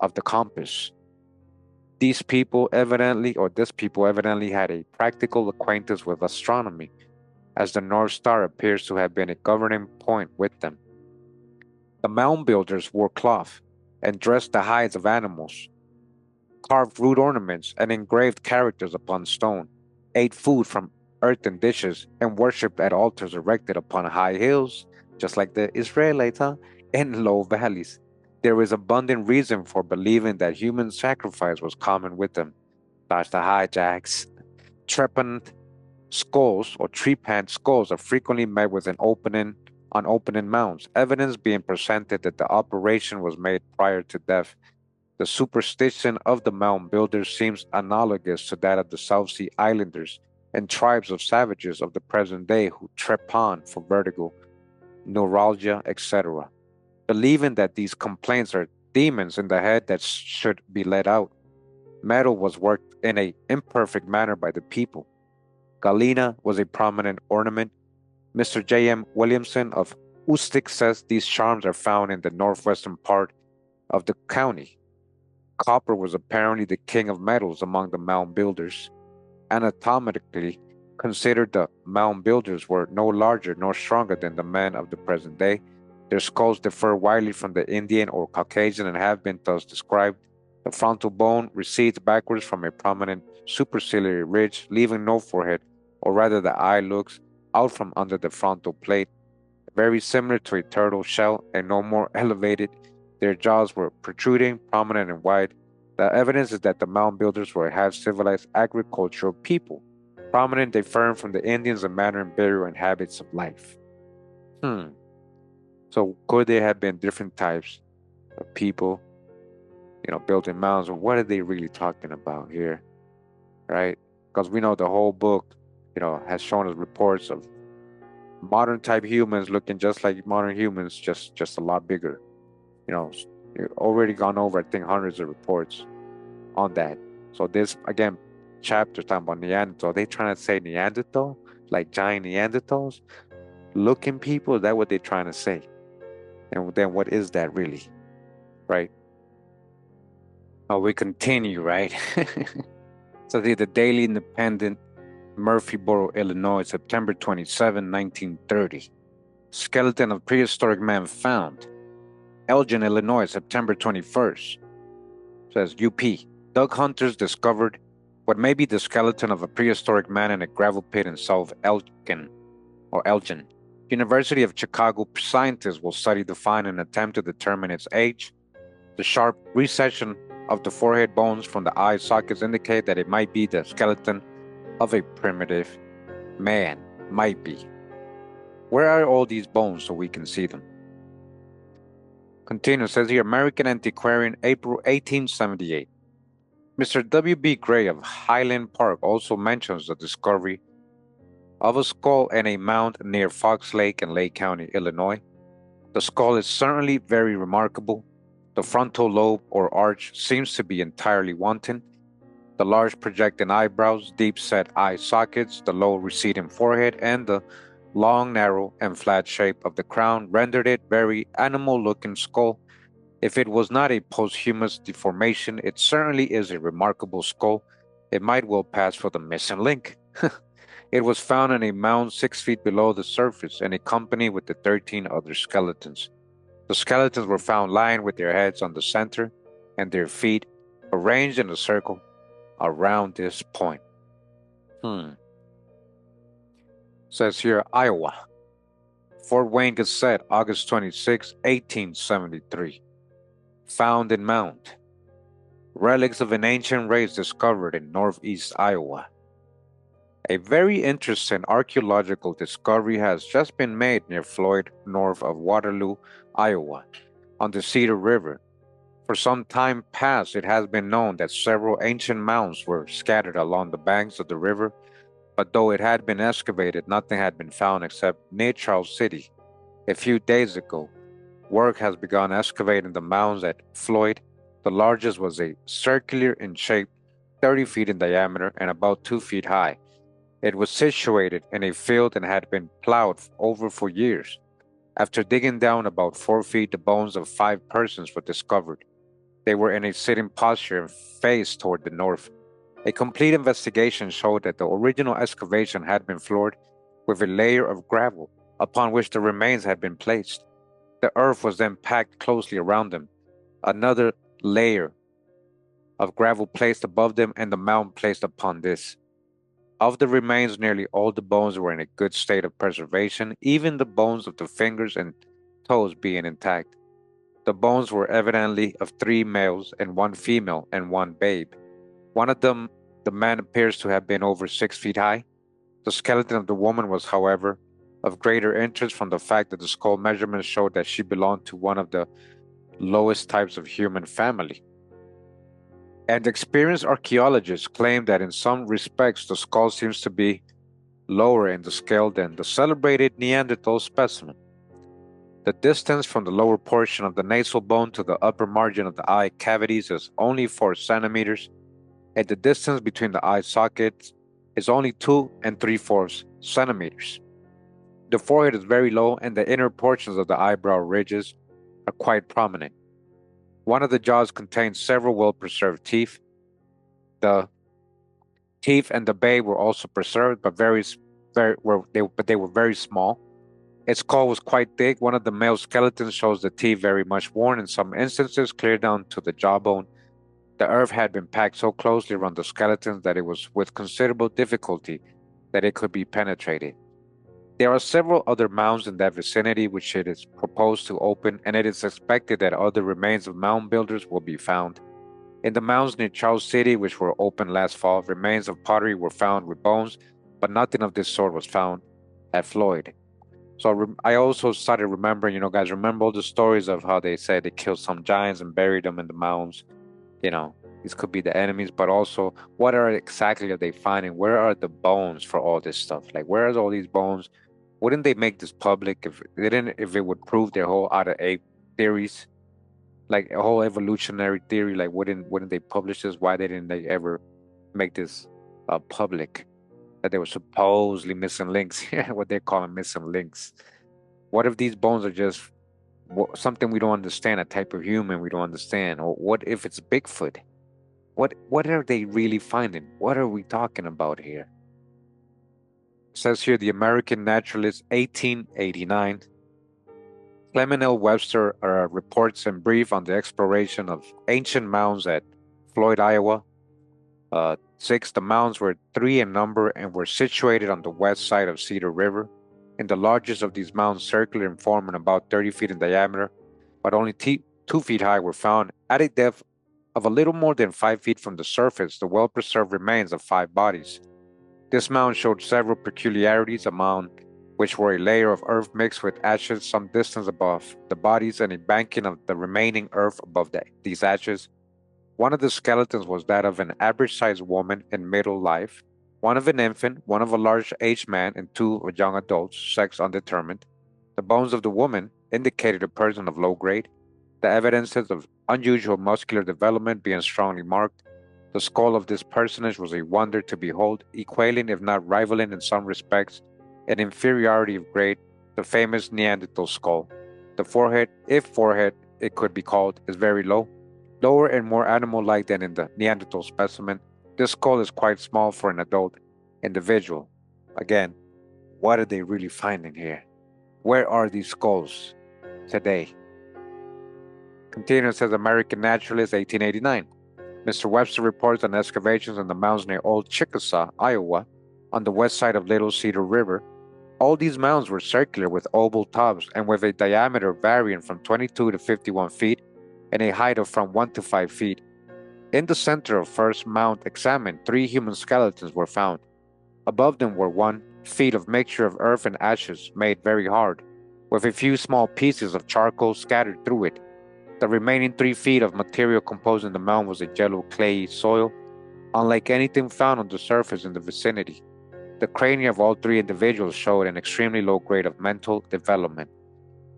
of the compass. This people evidently had a practical acquaintance with astronomy, as the North Star appears to have been a governing point with them. The mound builders wore cloth and dressed the hides of animals, carved rude ornaments, and engraved characters upon stone, ate food from earthen dishes, and worshipped at altars erected upon high hills, just like the Israelites, in low valleys. There is abundant reason for believing that human sacrifice was common with them. That's the hijacks. Trepaned skulls or trepanned skulls are frequently met with an opening on opening mounds, evidence being presented that the operation was made prior to death. The superstition of the mound builders seems analogous to that of the South Sea Islanders and tribes of savages of the present day who trepan for vertigo, neuralgia, etc., believing that these complaints are demons in the head that should be let out. Metal was worked in an imperfect manner by the people. Galena was a prominent ornament. Mr. J.M. Williamson of Ustic says these charms are found in the northwestern part of the county. Copper was apparently the king of metals among the mound builders. Anatomically considered, the mound builders were no larger nor stronger than the men of the present day. Their skulls differ widely from the Indian or Caucasian and have been thus described. The frontal bone recedes backwards from a prominent superciliary ridge, leaving no forehead, or rather the eye looks out from under the frontal plate, very similar to a turtle shell and no more elevated. Their jaws were protruding, prominent and wide. The evidence is that the mound builders were a half-civilized agricultural people. Prominent, different from the Indians in manner and burial and habits of life. So could there have been different types of people, building mounds? Or what are they really talking about here, right? Because we know the whole book, has shown us reports of modern type humans looking just like modern humans, just a lot bigger. You've already gone over, I think, hundreds of reports on that. So this, again, chapter talking about Neanderthal. They trying to say Neanderthal, like giant Neanderthals, looking people. Is that what they're trying to say? And then what is that really, right? We continue, right? So the Daily Independent, Murphyboro, Illinois, September 27, 1930. Skeleton of prehistoric man found. Elgin, Illinois, September 21st. Says UP. Dug hunters discovered what may be the skeleton of a prehistoric man in a gravel pit in South Elgin. University of Chicago scientists will study the find and attempt to determine its age. The sharp recession of the forehead bones from the eye sockets indicate that it might be the skeleton of a primitive man. Might be. Where are all these bones so we can see them? Continue, says here, American Antiquarian, April 1878. Mr. W.B. Gray of Highland Park also mentions the discovery of a skull and a mound near Fox Lake in Lake County, Illinois. The skull is certainly very remarkable. The frontal lobe or arch seems to be entirely wanting. The large projecting eyebrows, deep-set eye sockets, the low receding forehead, and the long, narrow, and flat shape of the crown rendered it very animal-looking skull. If it was not a posthumous deformation, it certainly is a remarkable skull. It might well pass for the missing link. It was found in a mound 6 feet below the surface in a company with the 13 other skeletons. The skeletons were found lying with their heads on the center and their feet arranged in a circle around this point. Says here, Iowa. Fort Wayne Gazette, August 26, 1873. Found in Mound. Relics of an ancient race discovered in northeast Iowa. A very interesting archaeological discovery has just been made near Floyd, north of Waterloo, Iowa, on the Cedar River. For some time past, it has been known that several ancient mounds were scattered along the banks of the river, but though it had been excavated, nothing had been found except near Charles City. A few days ago, work has begun excavating the mounds at Floyd. The largest was a circular in shape, 30 feet in diameter and about 2 feet high. It was situated in a field and had been plowed over for years. After digging down about 4 feet, the bones of 5 persons were discovered. They were in a sitting posture and faced toward the north. A complete investigation showed that the original excavation had been floored with a layer of gravel upon which the remains had been placed. The earth was then packed closely around them, another layer of gravel placed above them, and the mound placed upon this. Of the remains, nearly all the bones were in a good state of preservation, even the bones of the fingers and toes being intact. The bones were evidently of 3 males and 1 female and 1 babe. One of them, the man, appears to have been over 6 feet high. The skeleton of the woman was, however, of greater interest from the fact that the skull measurements showed that she belonged to one of the lowest types of human family. And experienced archaeologists claim that in some respects the skull seems to be lower in the scale than the celebrated Neanderthal specimen. The distance from the lower portion of the nasal bone to the upper margin of the eye cavities is only 4 centimeters, and the distance between the eye sockets is only 2 3/4 centimeters. The forehead is very low, and the inner portions of the eyebrow ridges are quite prominent. One of the jaws contains several well-preserved teeth. The teeth and the babe were also preserved, but they were very small. Its skull was quite thick. One of the male skeletons shows the teeth very much worn, in some instances clear down to the jawbone. The earth had been packed so closely around the skeletons that it was with considerable difficulty that it could be penetrated. There are several other mounds in that vicinity which it is proposed to open, and it is expected that other remains of mound builders will be found. In the mounds near Charles City, which were opened last fall, remains of pottery were found with bones, but nothing of this sort was found at Floyd. So I also started remembering, guys, remember all the stories of how they said they killed some giants and buried them in the mounds. These could be the enemies, but also what exactly are they finding? Where are the bones for all this stuff? Like, where are all these bones? Wouldn't they make this public if it would prove their whole out of ape theories, like a whole evolutionary theory? Like, wouldn't they publish this? Why didn't they ever make this public? That they were supposedly missing links. What they're calling missing links. What if these bones are just something we don't understand, a type of human we don't understand? Or what if it's Bigfoot? What are they really finding? What are we talking about here? It says here, the American Naturalist, 1889. Clement L. Webster reports in brief on the exploration of ancient mounds at Floyd, Iowa. 6, the mounds were 3 in number and were situated on the west side of Cedar River. In the largest of these mounds, circular in form and about 30 feet in diameter, but only 2 feet high, were found at a depth of a little more than 5 feet from the surface, the well-preserved remains of 5 bodies. This mound showed several peculiarities, among which were a layer of earth mixed with ashes some distance above the bodies and a banking of the remaining earth above these ashes. One of the skeletons was that of an average-sized woman in middle life, one of an infant, one of a large-aged man, and 2 of young adults, sex undetermined. The bones of the woman indicated a person of low grade, the evidences of unusual muscular development being strongly marked. The skull of this personage was a wonder to behold, equaling, if not rivaling in some respects, an inferiority of grade, the famous Neanderthal skull. The forehead, if forehead it could be called, is very low, lower and more animal-like than in the Neanderthal specimen. This skull is quite small for an adult individual. Again, what are they really finding here? Where are these skulls today? Continuing, says American Naturalist, 1889. Mr. Webster reports on excavations in the mounds near Old Chickasaw, Iowa, on the west side of Little Cedar River. All these mounds were circular with oval tops and with a diameter varying from 22 to 51 feet and a height of from 1 to 5 feet. In the center of first mound examined, 3 human skeletons were found. Above them were 1 feet of mixture of earth and ashes made very hard, with a few small pieces of charcoal scattered through it. The remaining 3 feet of material composing the mound was a yellow clayey soil, unlike anything found on the surface in the vicinity. The crania of all 3 individuals showed an extremely low grade of mental development,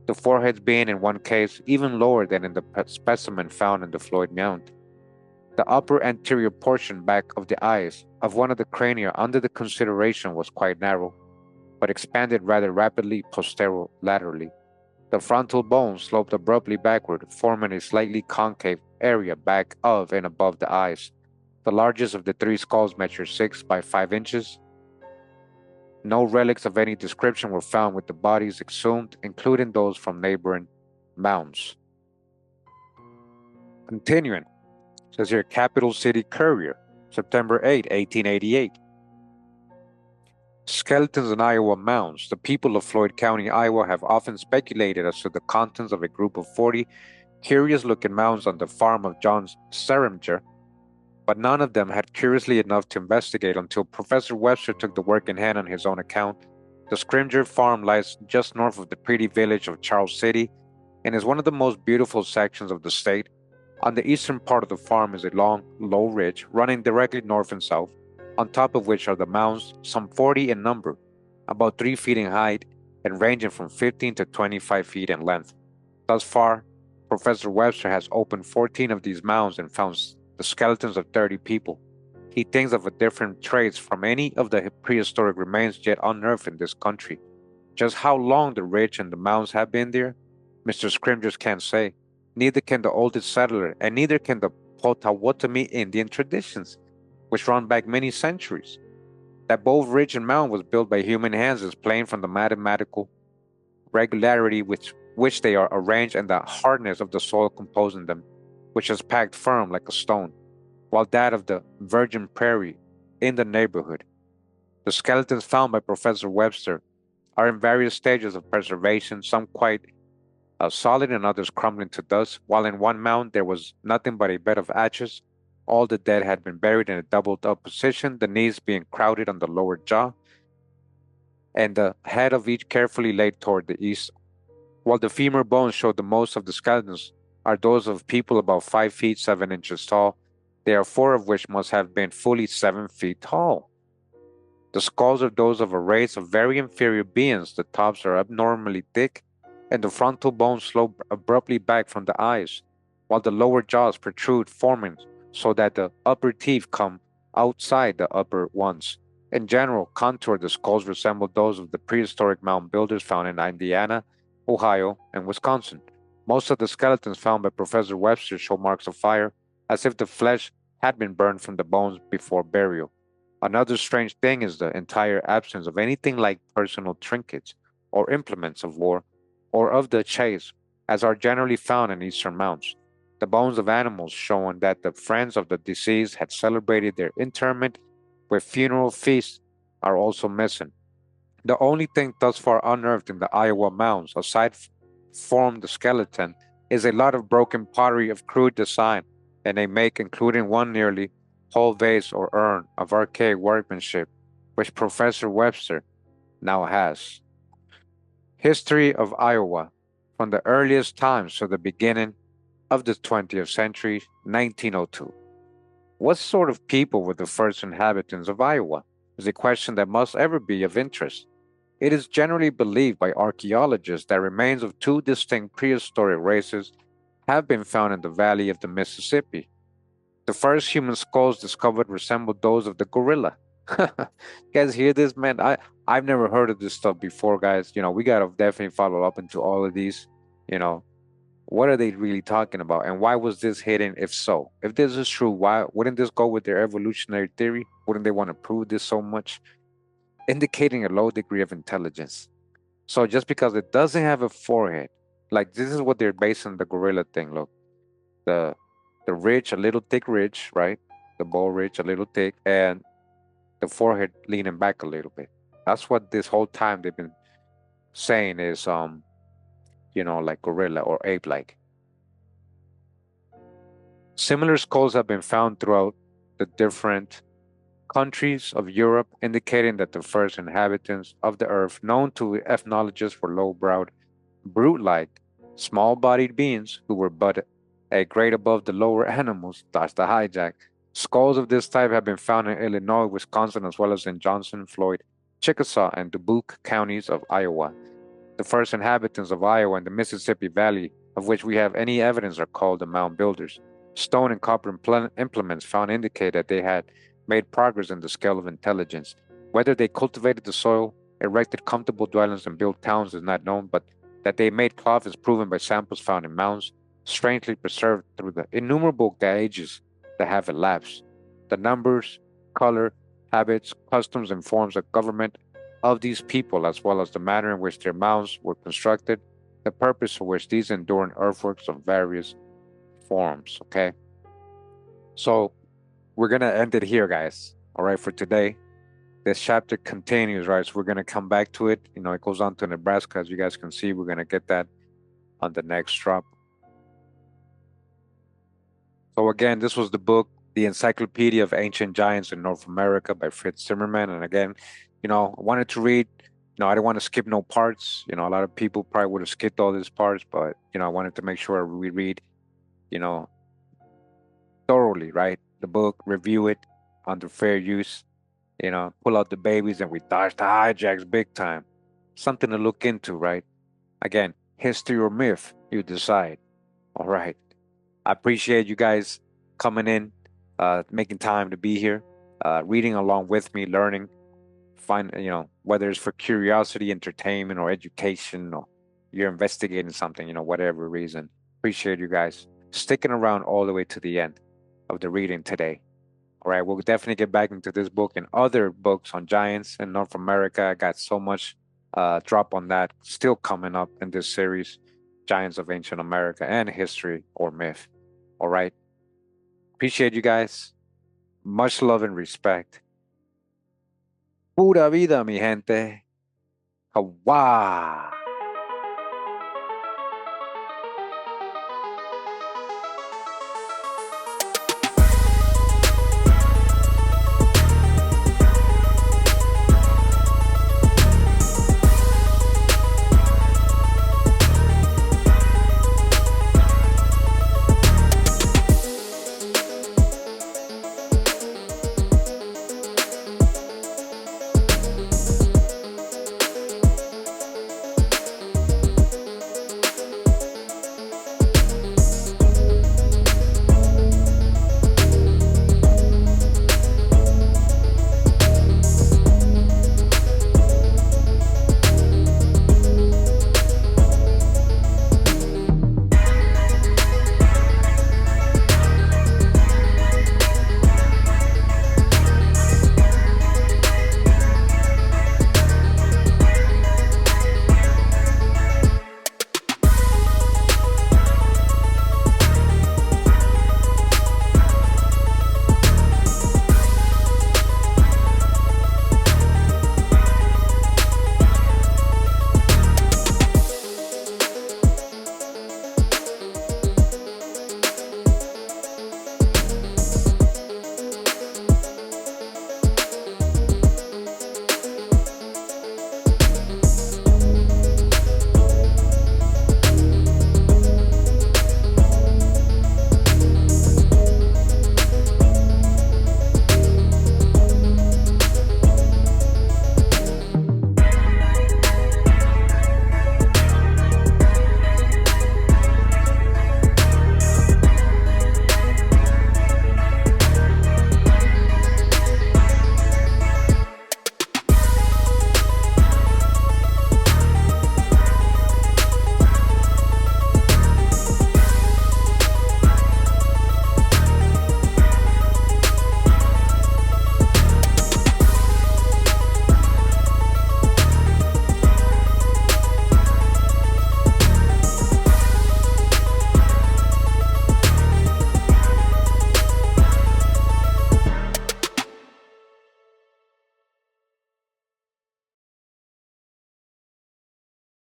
the foreheads being in one case even lower than in the specimen found in the Floyd Mound. The upper anterior portion back of the eyes of one of the crania under the consideration was quite narrow, but expanded rather rapidly posterolaterally. The frontal bone sloped abruptly backward, forming a slightly concave area back of and above the eyes. The largest of the 3 skulls measured 6 by 5 inches. No relics of any description were found with the bodies exhumed, including those from neighboring mounds. Continuing, says here Capital City Courier, September 8, 1888. Skeletons in Iowa mounds. The people of Floyd County, Iowa have often speculated as to the contents of a group of 40 curious-looking mounds on the farm of John Seringer, but none of them had curiously enough to investigate until Professor Webster took the work in hand on his own account. The Scrimger farm lies just north of the pretty village of Charles City and is one of the most beautiful sections of the state. On the eastern part of the farm is a long, low ridge running directly north and south, on top of which are the mounds, some 40 in number, about 3 feet in height and ranging from 15 to 25 feet in length. Thus far, Professor Webster has opened 14 of these mounds and found the skeletons of 30 people. He thinks of a different traits from any of the prehistoric remains yet unearthed in this country. Just how long the ridge and the mounds have been there, Mr. Scrimgers can't say. Neither can the oldest settler, and neither can the Potawatomi Indian traditions, which run back many centuries. That both ridge and mound was built by human hands is plain from the mathematical regularity with which they are arranged and the hardness of the soil composing them, which is packed firm like a stone, while that of the virgin prairie in the neighborhood. The skeletons found by Professor Webster are in various stages of preservation, some quite solid and others crumbling to dust, while in one mound there was nothing but a bed of ashes. All the dead had been buried in a doubled up position, the knees being crowded on the lower jaw, and the head of each carefully laid toward the east. While the femur bones showed the most of the skeletons are those of people about 5 feet 7 inches tall. There are 4 of which must have been fully 7 feet tall. The skulls are those of a race of very inferior beings. The tops are abnormally thick, and the frontal bones slope abruptly back from the eyes, while the lower jaws protrude, forming so that the upper teeth come outside the upper ones. In general contour, the skulls resemble those of the prehistoric mound builders found in Indiana, Ohio, and Wisconsin. Most of the skeletons found by Professor Webster show marks of fire, as if the flesh had been burned from the bones before burial. Another strange thing is the entire absence of anything like personal trinkets or implements of war or of the chase, as are generally found in eastern mounds. The bones of animals showing that the friends of the deceased had celebrated their interment with funeral feasts are also missing. The only thing thus far unearthed in the Iowa mounds, aside from the skeleton, is a lot of broken pottery of crude design and a make including one nearly whole vase or urn of archaic workmanship, which Professor Webster now has. History of Iowa, from the earliest times to the beginning of the 20th century, 1902. What sort of people were the first inhabitants of Iowa? Is a question that must ever be of interest. It is generally believed by archaeologists that remains of 2 distinct prehistoric races have been found in the valley of the Mississippi. The first human skulls discovered resembled those of the gorilla, You guys hear this, man? I've never heard of this stuff before, guys. We gotta definitely follow up into all of these. You know, what are they really talking about, and why was this hidden? If so, if this is true, why wouldn't this go with their evolutionary theory? Wouldn't they want to prove this so much, indicating a low degree of intelligence? So just because it doesn't have a forehead, like this is what they're basing the gorilla thing. Look, the the ridge, a little thick ridge, right? The bow ridge, a little thick, and the forehead leaning back a little bit. That's what this whole time they've been saying is like gorilla or ape like. Similar skulls have been found throughout the different countries of Europe, indicating that the first inhabitants of the earth, known to ethnologists, were low browed, brute like, small bodied beings who were but a grade above the lower animals. That's the hijack. Skulls of this type have been found in Illinois, Wisconsin, as well as in Johnson, Floyd, Chickasaw, and Dubuque counties of Iowa. The first inhabitants of Iowa and the Mississippi Valley, of which we have any evidence, are called the mound builders. Stone and copper implements found indicate that they had made progress in the scale of intelligence. Whether they cultivated the soil, erected comfortable dwellings, and built towns is not known, but that they made cloth is proven by samples found in mounds, strangely preserved through the innumerable ages that have elapsed. The numbers, color, habits, customs, and forms of government of these people, as well as the manner in which their mounds were constructed, the purpose for which these enduring earthworks of various forms. Okay, so we're gonna end it here, guys. All right, for today. This chapter continues, right? So we're gonna come back to it. It goes on to Nebraska, as you guys can see. We're gonna get that on the next drop. So again, this was the book, The Encyclopedia of Ancient Giants in North America by Fritz Zimmerman. And again, I wanted to read. I didn't want to skip no parts. A lot of people probably would have skipped all these parts, but I wanted to make sure we read, you know, thoroughly, right? The book, review it under fair use. Pull out the babies and we dodge the hijacks big time. Something to look into, right? Again, history or myth, you decide. All right. I appreciate you guys coming in, making time to be here, reading along with me, learning, whether it's for curiosity, entertainment, or education, or you're investigating something, whatever reason. Appreciate you guys sticking around all the way to the end of the reading today. All right, we'll definitely get back into this book and other books on giants in North America. I got so much drop on that still coming up in this series, Giants of Ancient America and History or Myth. All right. Appreciate you guys. Much love and respect. Pura vida, mi gente. Hawa.